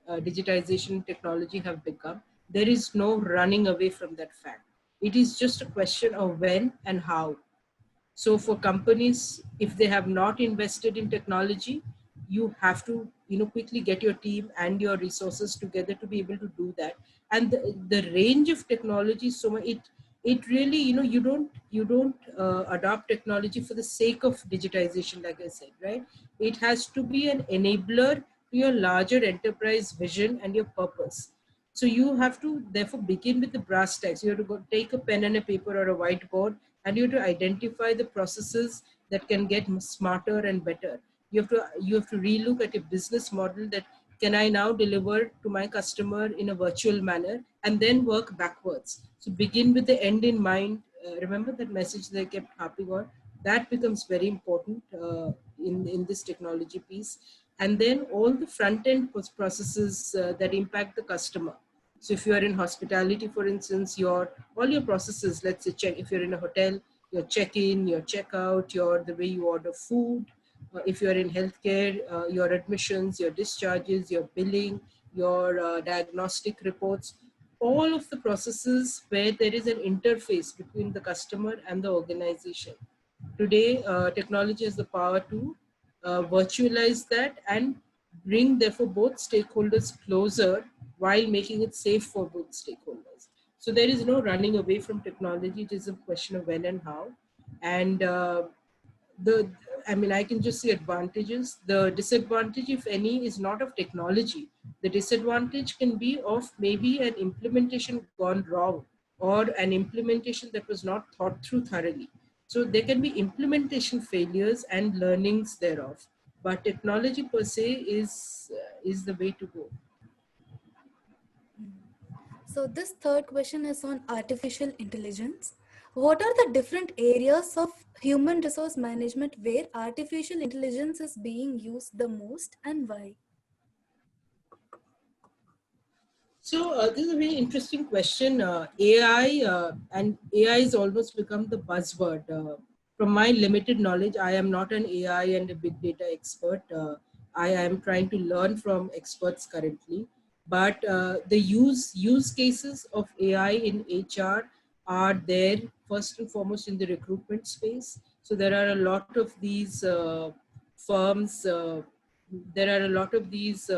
digitization technology have become. There is no running away from that fact. It is just a question of when and how. So for companies, if they have not invested in technology, you have to, quickly get your team and your resources together to be able to do that. And the range of technology is so much. It really, you don't adopt technology for the sake of digitization, like I said, right? It has to be an enabler to your larger enterprise vision and your purpose. So you have to therefore begin with the brass tacks. You have to go take a pen and a paper or a whiteboard, and you have to identify the processes that can get smarter and better. You have to relook at a business model that can I now deliver to my customer in a virtual manner, and then work backwards. So begin with the end in mind. Remember that message that I kept harping on. That becomes very important in this technology piece. And then all the front end processes that impact the customer. So if you are in hospitality, for instance, all your processes, let's say if you're in a hotel, your check-in, your check-out, the way you order food. If you're in healthcare, your admissions, your discharges, your billing, your diagnostic reports, all of the processes where there is an interface between the customer and the organization. Today, technology has the power to virtualize that and bring therefore both stakeholders closer while making it safe for both stakeholders. So there is no running away from technology. It is a question of when and how. And the I can just see advantages. The disadvantage, if any, is not of technology. The disadvantage can be of maybe an implementation gone wrong, or an implementation that was not thought through thoroughly. So there can be implementation failures and learnings thereof. But technology per se is the way to go. So this third question is on artificial intelligence. What are the different areas of human resource management where artificial intelligence is being used the most, and why? So this is a very interesting question. AI has almost become the buzzword. From my limited knowledge, I am not an AI and a big data expert. I am trying to learn from experts currently. But the use cases of AI in HR are there first and foremost in the recruitment space. So there are a lot of these firms. There are a lot of these.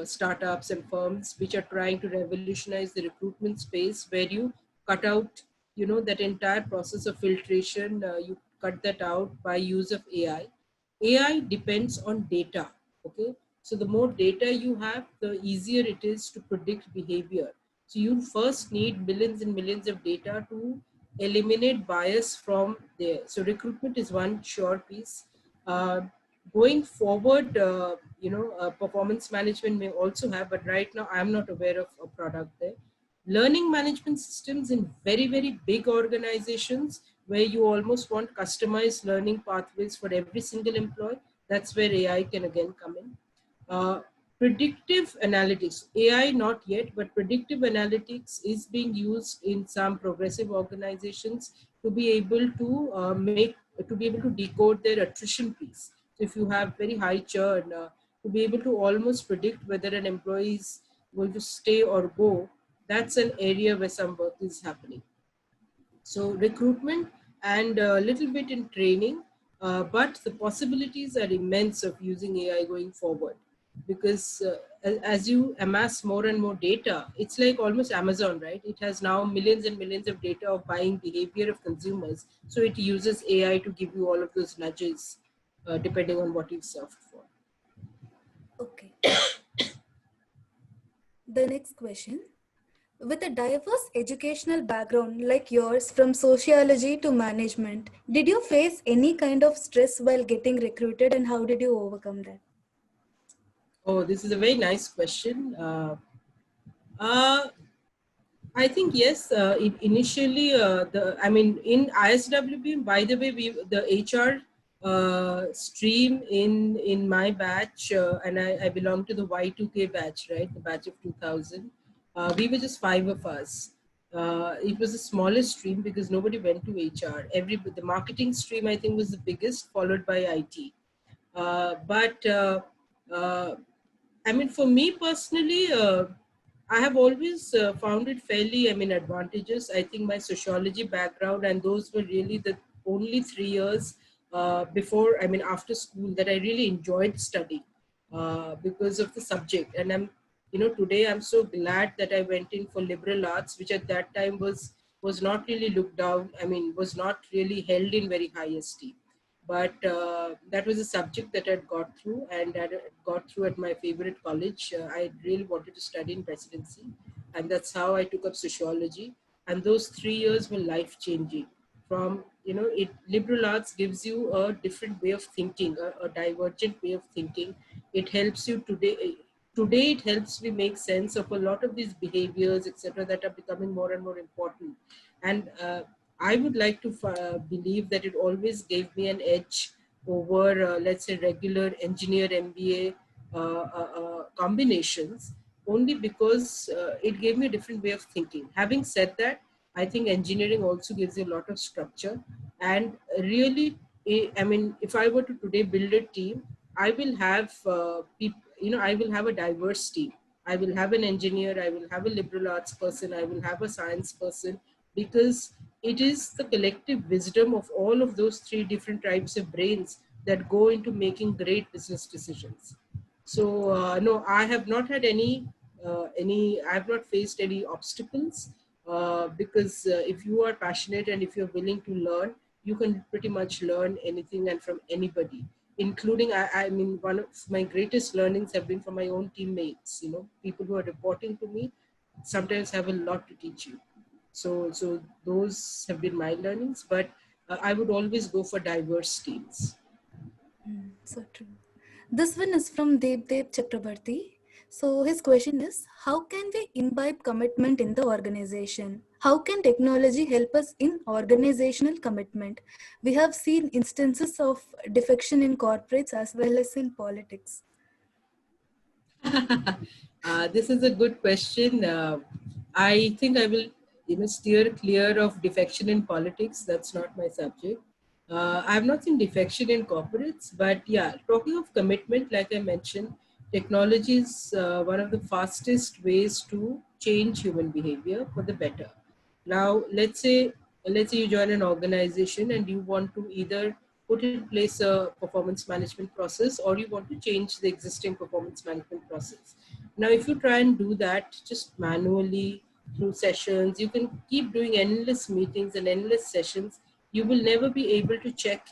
Startups and firms which are trying to revolutionize the recruitment space, where you cut out that entire process of filtration. You cut that out by use of AI depends on data. Okay, so the more data you have, the easier it is to predict behavior. So you first need millions and millions of data to eliminate bias from there. So recruitment is one sure piece. uh, Going forward, performance management may also have, but right now I'm not aware of a product there. Learning management systems in very, very big organizations, where you almost want customized learning pathways for every single employee. That's where AI can again come in. Uh, Predictive analytics, AI not yet, but predictive analytics is being used in some progressive organizations to be able to to be able to decode their attrition piece. So if you have very high churn, to be able to almost predict whether an employee is going to stay or go, that's an area where some work is happening. So recruitment and a little bit in training, but the possibilities are immense of using AI going forward, because as you amass more and more data, it's like almost Amazon, right? It has now millions and millions of data of buying behavior of consumers. So it uses AI to give you all of those nudges depending on what you've served for. Okay. the next question. With a diverse educational background like yours, from sociology to management, did you face any kind of stress while getting recruited, and how did you overcome that? Oh, this is a very nice question. Uh, I think yes. Initially, in ISWB. By the way, the HR stream in my batch, and I belong to the Y2K batch, right? The batch of 2000. We were just five of us. It was the smallest stream because nobody went to HR. The marketing stream I think was the biggest, followed by IT. But uh, I mean, for me personally, I have always found it fairly, advantageous. I think my sociology background, and those were really the only 3 years after school, that I really enjoyed studying because of the subject. And today I'm so glad that I went in for liberal arts, which at that time was not really looked down. Was not really held in very high esteem. But that was a subject that I'd got through, and I got through at my favorite college. I really wanted to study in presidency, and that's how I took up sociology. And those 3 years were life changing. From liberal arts gives you a different way of thinking, a divergent way of thinking. It helps you today. Today, it helps me make sense of a lot of these behaviors, etc., that are becoming more and more important. And I would like to believe that it always gave me an edge over, let's say, regular engineer MBA combinations, only because it gave me a different way of thinking. Having said that, I think engineering also gives you a lot of structure. And really, if I were to today build a team, I will have people, I will have a diverse team. I will have an engineer, I will have a liberal arts person, I will have a science person, because it is the collective wisdom of all of those three different types of brains that go into making great business decisions. So no, I have not had I have not faced any obstacles, because if you are passionate and if you're willing to learn, you can pretty much learn anything and from anybody, including, one of my greatest learnings have been from my own teammates. People who are reporting to me sometimes have a lot to teach you. So those have been my learnings, but I would always go for diverse teams. So true. This one is from Devdev Chakrabarti. So his question is, how can we imbibe commitment in the organization? How can technology help us in organizational commitment? We have seen instances of defection in corporates as well as in politics. This is a good question. I think I will, steer clear of defection in politics. That's not my subject. I have not seen defection in corporates, but yeah, talking of commitment, like I mentioned, technology is one of the fastest ways to change human behavior for the better. Now, let's say you join an organization and you want to either put in place a performance management process, or you want to change the existing performance management process. Now, if you try and do that just manually through sessions, you can keep doing endless meetings and endless sessions. You will never be able to check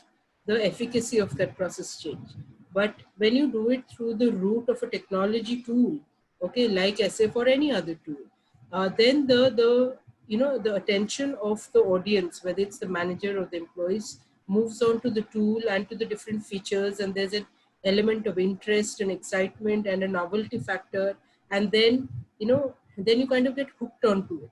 the efficacy of that process change. But when you do it through the route of a technology tool, okay, like SF or any other tool, then the attention of the audience, whether it's the manager or the employees, moves on to the tool and to the different features, and there's an element of interest and excitement and a novelty factor, and then you kind of get hooked onto it,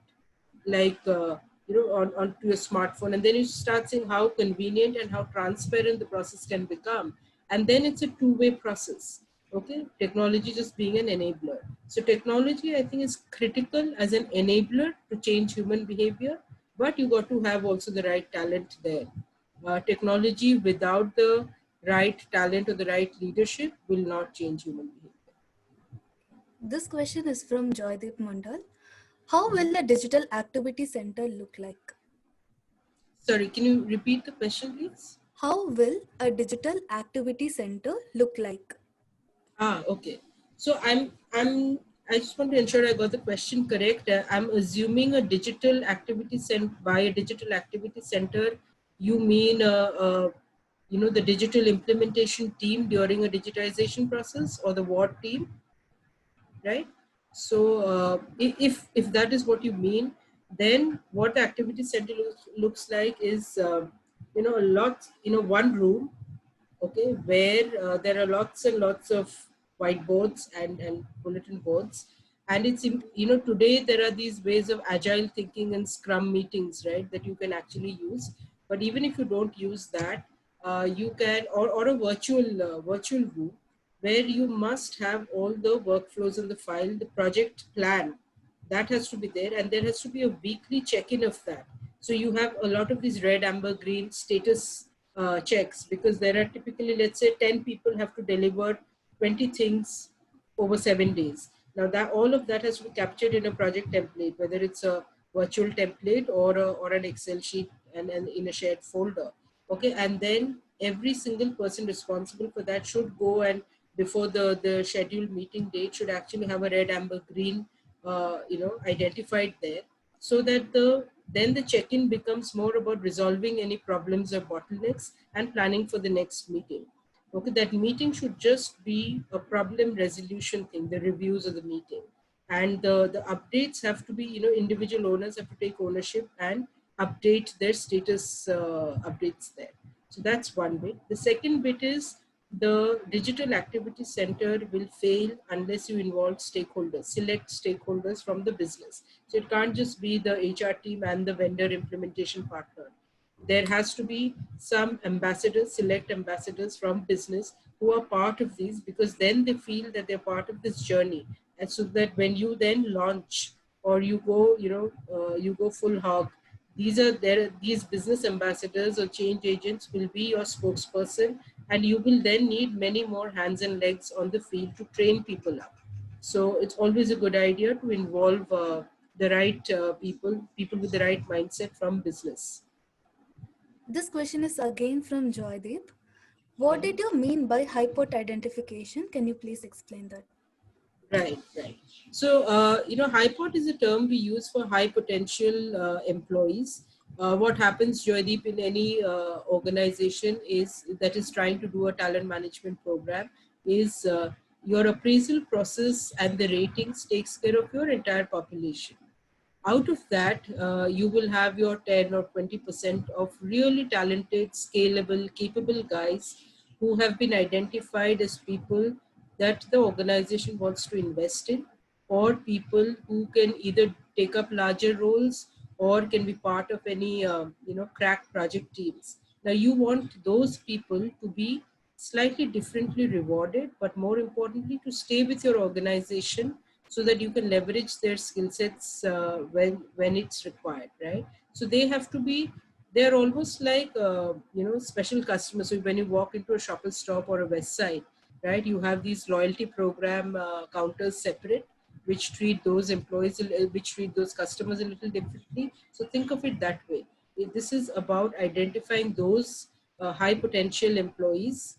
like onto your smartphone, and then you start seeing how convenient and how transparent the process can become. And then it's a two-way process. Okay, technology just being an enabler. So technology, I think, is critical as an enabler to change human behavior, but you got to have also the right talent there. Technology without the right talent or the right leadership will not change human behavior. This question is from Joydeep Mandal. How will a digital activity center look like? Sorry, can you repeat the question, please? How will a digital activity center look like? Okay. So I just want to ensure I got the question correct. I'm assuming a digital activity center. By a digital activity center, you mean the digital implementation team during a digitization process, or the what team, right? So if that is what you mean, then what the activity center looks like is, a lot, one room, okay, where there are lots and lots of whiteboards and bulletin boards. And it's, today there are these ways of agile thinking and scrum meetings, right, that you can actually use. But even if you don't use that, you can, or a virtual room, where you must have all the workflows in the file, the project plan, that has to be there, and there has to be a weekly check-in of that. So you have a lot of these red, amber, green status checks, because there are typically, let's say 10 people have to deliver 20 things over 7 days. Now that all of that has to be captured in a project template, whether it's a virtual template or an Excel sheet and in a shared folder. Okay, and then every single person responsible for that should go and, before the scheduled meeting date, should actually have a red, amber, green, identified there, so that then the check-in becomes more about resolving any problems or bottlenecks and planning for the next meeting. Okay, that meeting should just be a problem resolution thing, the reviews of the meeting. And the updates have to be, individual owners have to take ownership and update their status updates there. So that's one bit. The second bit is, the digital activity center will fail unless you involve stakeholders, select stakeholders from the business. So it can't just be the HR team and the vendor implementation partner. There has to be some ambassadors, select ambassadors from business, who are part of these, because then they feel that they're part of this journey. And so that when you then launch, or you go, you go full hog, these business ambassadors or change agents will be your spokesperson, and you will then need many more hands and legs on the field to train people up. So it's always a good idea to involve the right people with the right mindset from business. This question is again from Joydeep. What did you mean by hypot identification? Can you please explain that? Right, right. So, HighPot is a term we use for high potential employees. What happens, Joydeep, in any organization is that is trying to do a talent management program, is your appraisal process and the ratings takes care of your entire population. Out of that, you will have your 10 or 20% of really talented, scalable, capable guys who have been identified as people that the organization wants to invest in, or people who can either take up larger roles or can be part of any crack project teams. Now you want those people to be slightly differently rewarded, but more importantly to stay with your organization, so that you can leverage their skill sets when it's required, right? So they have to be, they're almost like special customers. So when you walk into a Shoppers Stop or a West Side, right, you have these loyalty program counters separate, which treat those employees, which treat those customers a little differently. So think of it that way. This is about identifying those high potential employees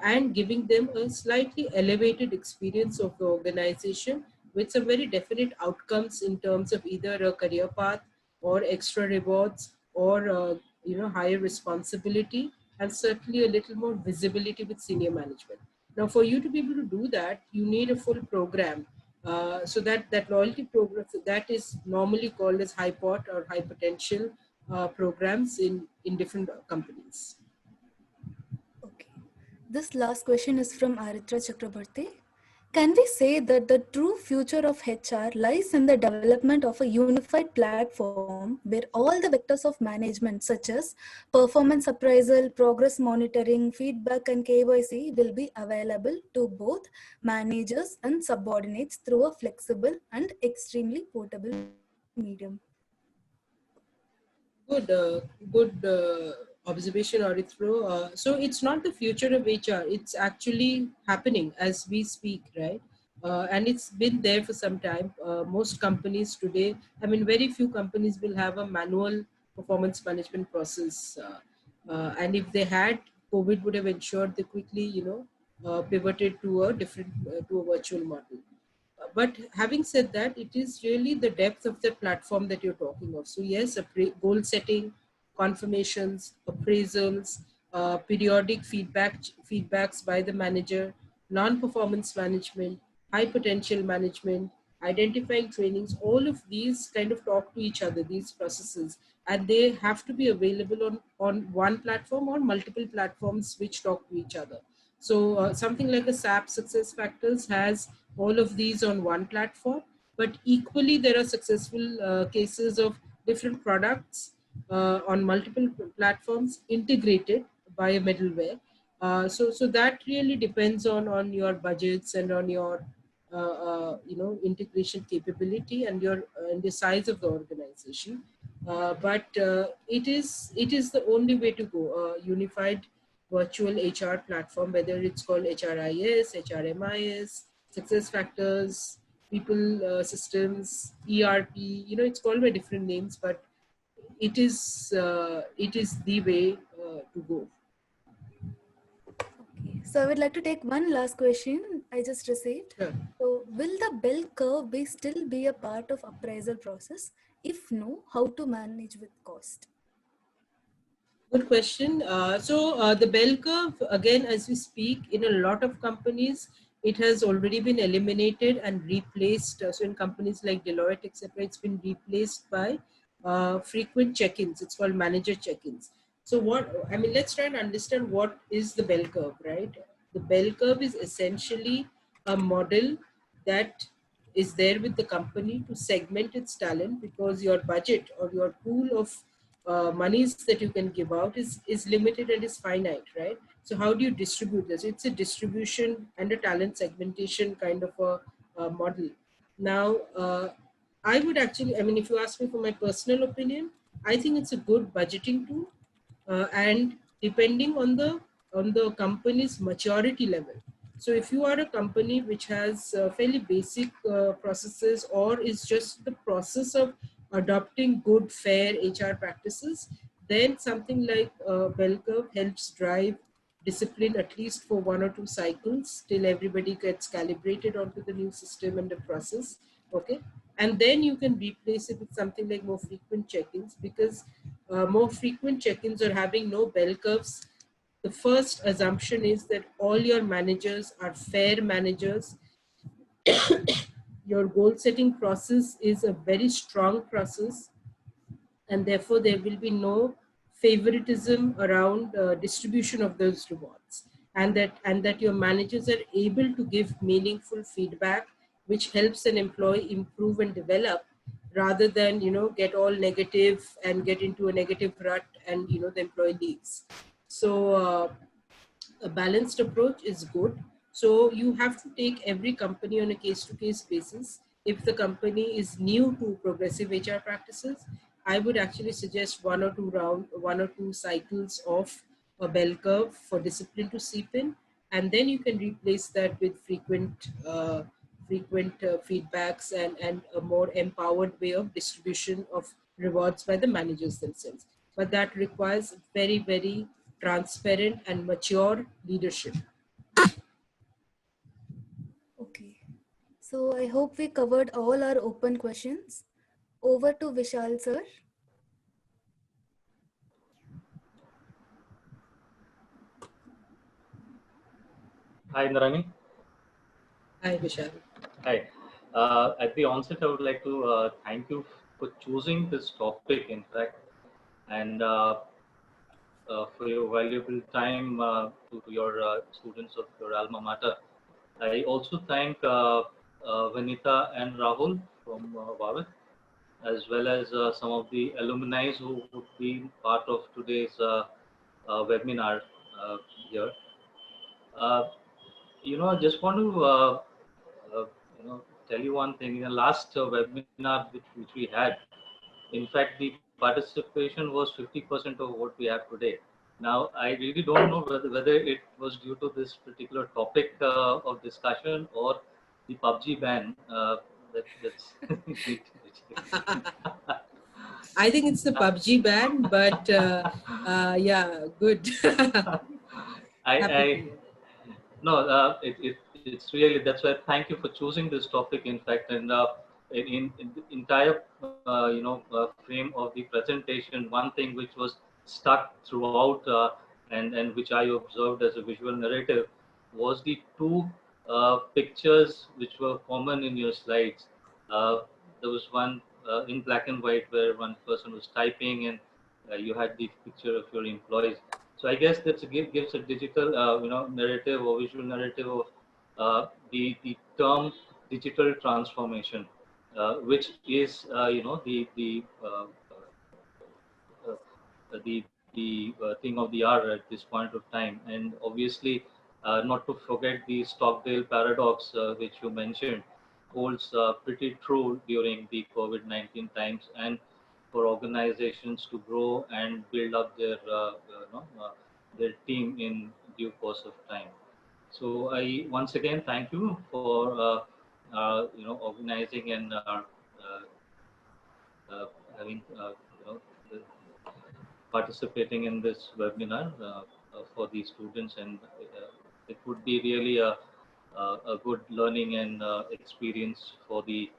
and giving them a slightly elevated experience of the organization, with some very definite outcomes in terms of either a career path or extra rewards, or higher responsibility, and certainly a little more visibility with senior management. Now, for you to be able to do that, you need a full program. So that loyalty program, that is normally called as HighPot or high potential programs in different companies. Okay. This last question is from Aritra Chakrabarti. Can we say that the true future of HR lies in the development of a unified platform where all the vectors of management, such as performance appraisal, progress monitoring, feedback, and KYC, will be available to both managers and subordinates through a flexible and extremely portable medium? Good observation, Arithro. So it's not the future of HR. It's actually happening as we speak, right? And it's been there for some time. Most companies today, I mean, very few companies will have a manual performance management process. And if they had, COVID would have ensured they quickly, pivoted to a different, to a virtual model. But having said that, it is really the depth of the platform that you're talking of. So yes, goal setting, confirmations, appraisals, periodic feedbacks by the manager, non-performance management, high potential management, identifying trainings, all of these kind of talk to each other, these processes, and they have to be available on one platform or multiple platforms which talk to each other. So something like a SAP SuccessFactors has all of these on one platform, but equally there are successful cases of different products on multiple platforms integrated by a middleware. So that really depends on your budgets and on your integration capability and your and the size of the organization. But it is the only way to go. Unified virtual HR platform, whether it's called HRIS, HRMIS, Success Factors, People Systems, ERP. It's called by different names, but it is the way to go. Okay. So I would like to take one last question I just received. Sure. So will the bell curve still be a part of appraisal process? If no, how to manage with cost? Good question. So the bell curve, again, as we speak, in a lot of companies, it has already been eliminated and replaced. So in companies like Deloitte, etc., it's been replaced by frequent check-ins. It's called manager check-ins. So let's try and understand what is the bell curve, right? The bell curve is essentially a model that is there with the company to segment its talent, because your budget or your pool of monies that you can give out is limited and is finite, right? So how do you distribute this? It's a distribution and a talent segmentation kind of a model. Now, I would actually, if you ask me for my personal opinion, I think it's a good budgeting tool, and depending on the company's maturity level. So if you are a company which has fairly basic processes, or is just the process of adopting good, fair HR practices, then something like bell curve helps drive discipline at least for 1 or 2 cycles till everybody gets calibrated onto the new system and the process. Okay. And then you can replace it with something like more frequent check-ins, because more frequent check-ins or having no bell curves, the first assumption is that all your managers are fair managers. Your goal setting process is a very strong process, and therefore there will be no favoritism around distribution of those rewards, and that your managers are able to give meaningful feedback which helps an employee improve and develop, rather than get all negative and get into a negative rut and the employee leaves. So a balanced approach is good. So you have to take every company on a case-to-case basis. If the company is new to progressive HR practices, I would actually suggest 1 or 2 cycles of a bell curve for discipline to seep in, and then you can replace that with frequent feedbacks and a more empowered way of distribution of rewards by the managers themselves. But that requires very, very transparent and mature leadership. Okay. So I hope we covered all our open questions. Over to Vishal sir. Hi, Indrani. Hi, Vishal. Hi. At the onset, I would like to thank you for choosing this topic, in fact, and for your valuable time to your students of your alma mater. I also thank Vanita and Rahul from Bhavat, as well as some of the alumni who would be part of today's webinar here. I just want to tell you one thing. In the last webinar which we had, in fact, the participation was 50% of what we have today. Now, I really don't know whether it was due to this particular topic of discussion or the PUBG ban. That's I think it's the PUBG ban, but yeah, good. I no, it's really, that's why thank you for choosing this topic. In fact, and in the entire frame of the presentation, one thing which was stuck throughout and which I observed as a visual narrative was the two pictures which were common in your slides. there was one in black and white where one person was typing and you had the picture of your employees. So I guess that gives a digital, narrative or visual narrative of the term digital transformation, which is the thing of the hour at this point of time. And obviously, not to forget the Stockdale paradox, which you mentioned, holds pretty true during the COVID-19 times, and for organizations to grow and build up their team in due course of time. So I once again thank you for organizing and having the participating in this webinar for the students, and it would be really a good learning and experience for the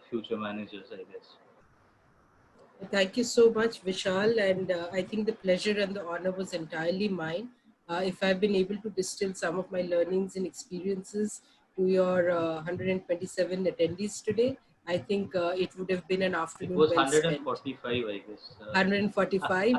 future managers, I guess. Thank you so much, Vishal. And I think the pleasure and the honor was entirely mine. If I've been able to distill some of my learnings and experiences to your 127 attendees today, I think it would have been an afternoon It was well spent. 145, I guess. 145.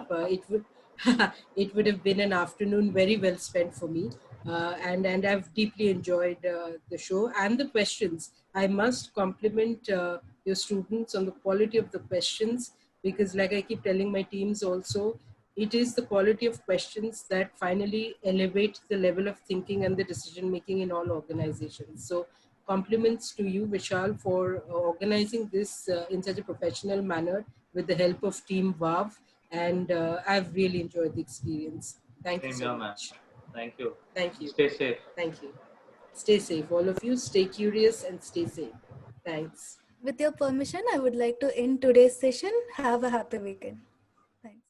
It would have been an afternoon very well spent for me, and I've deeply enjoyed the show and the questions. I must compliment your students on the quality of the questions, because, like I keep telling my teams also, it is the quality of questions that finally elevate the level of thinking and the decision making in all organizations. So compliments to you, Vishal, for organizing this in such a professional manner with the help of Team VAV, and I've really enjoyed the experience. Thank you so much. Thank you. Thank you. Stay safe. Thank you. Stay safe, all of you. Stay curious and stay safe. Thanks. With your permission, I would like to end today's session. Have a happy weekend. Thanks.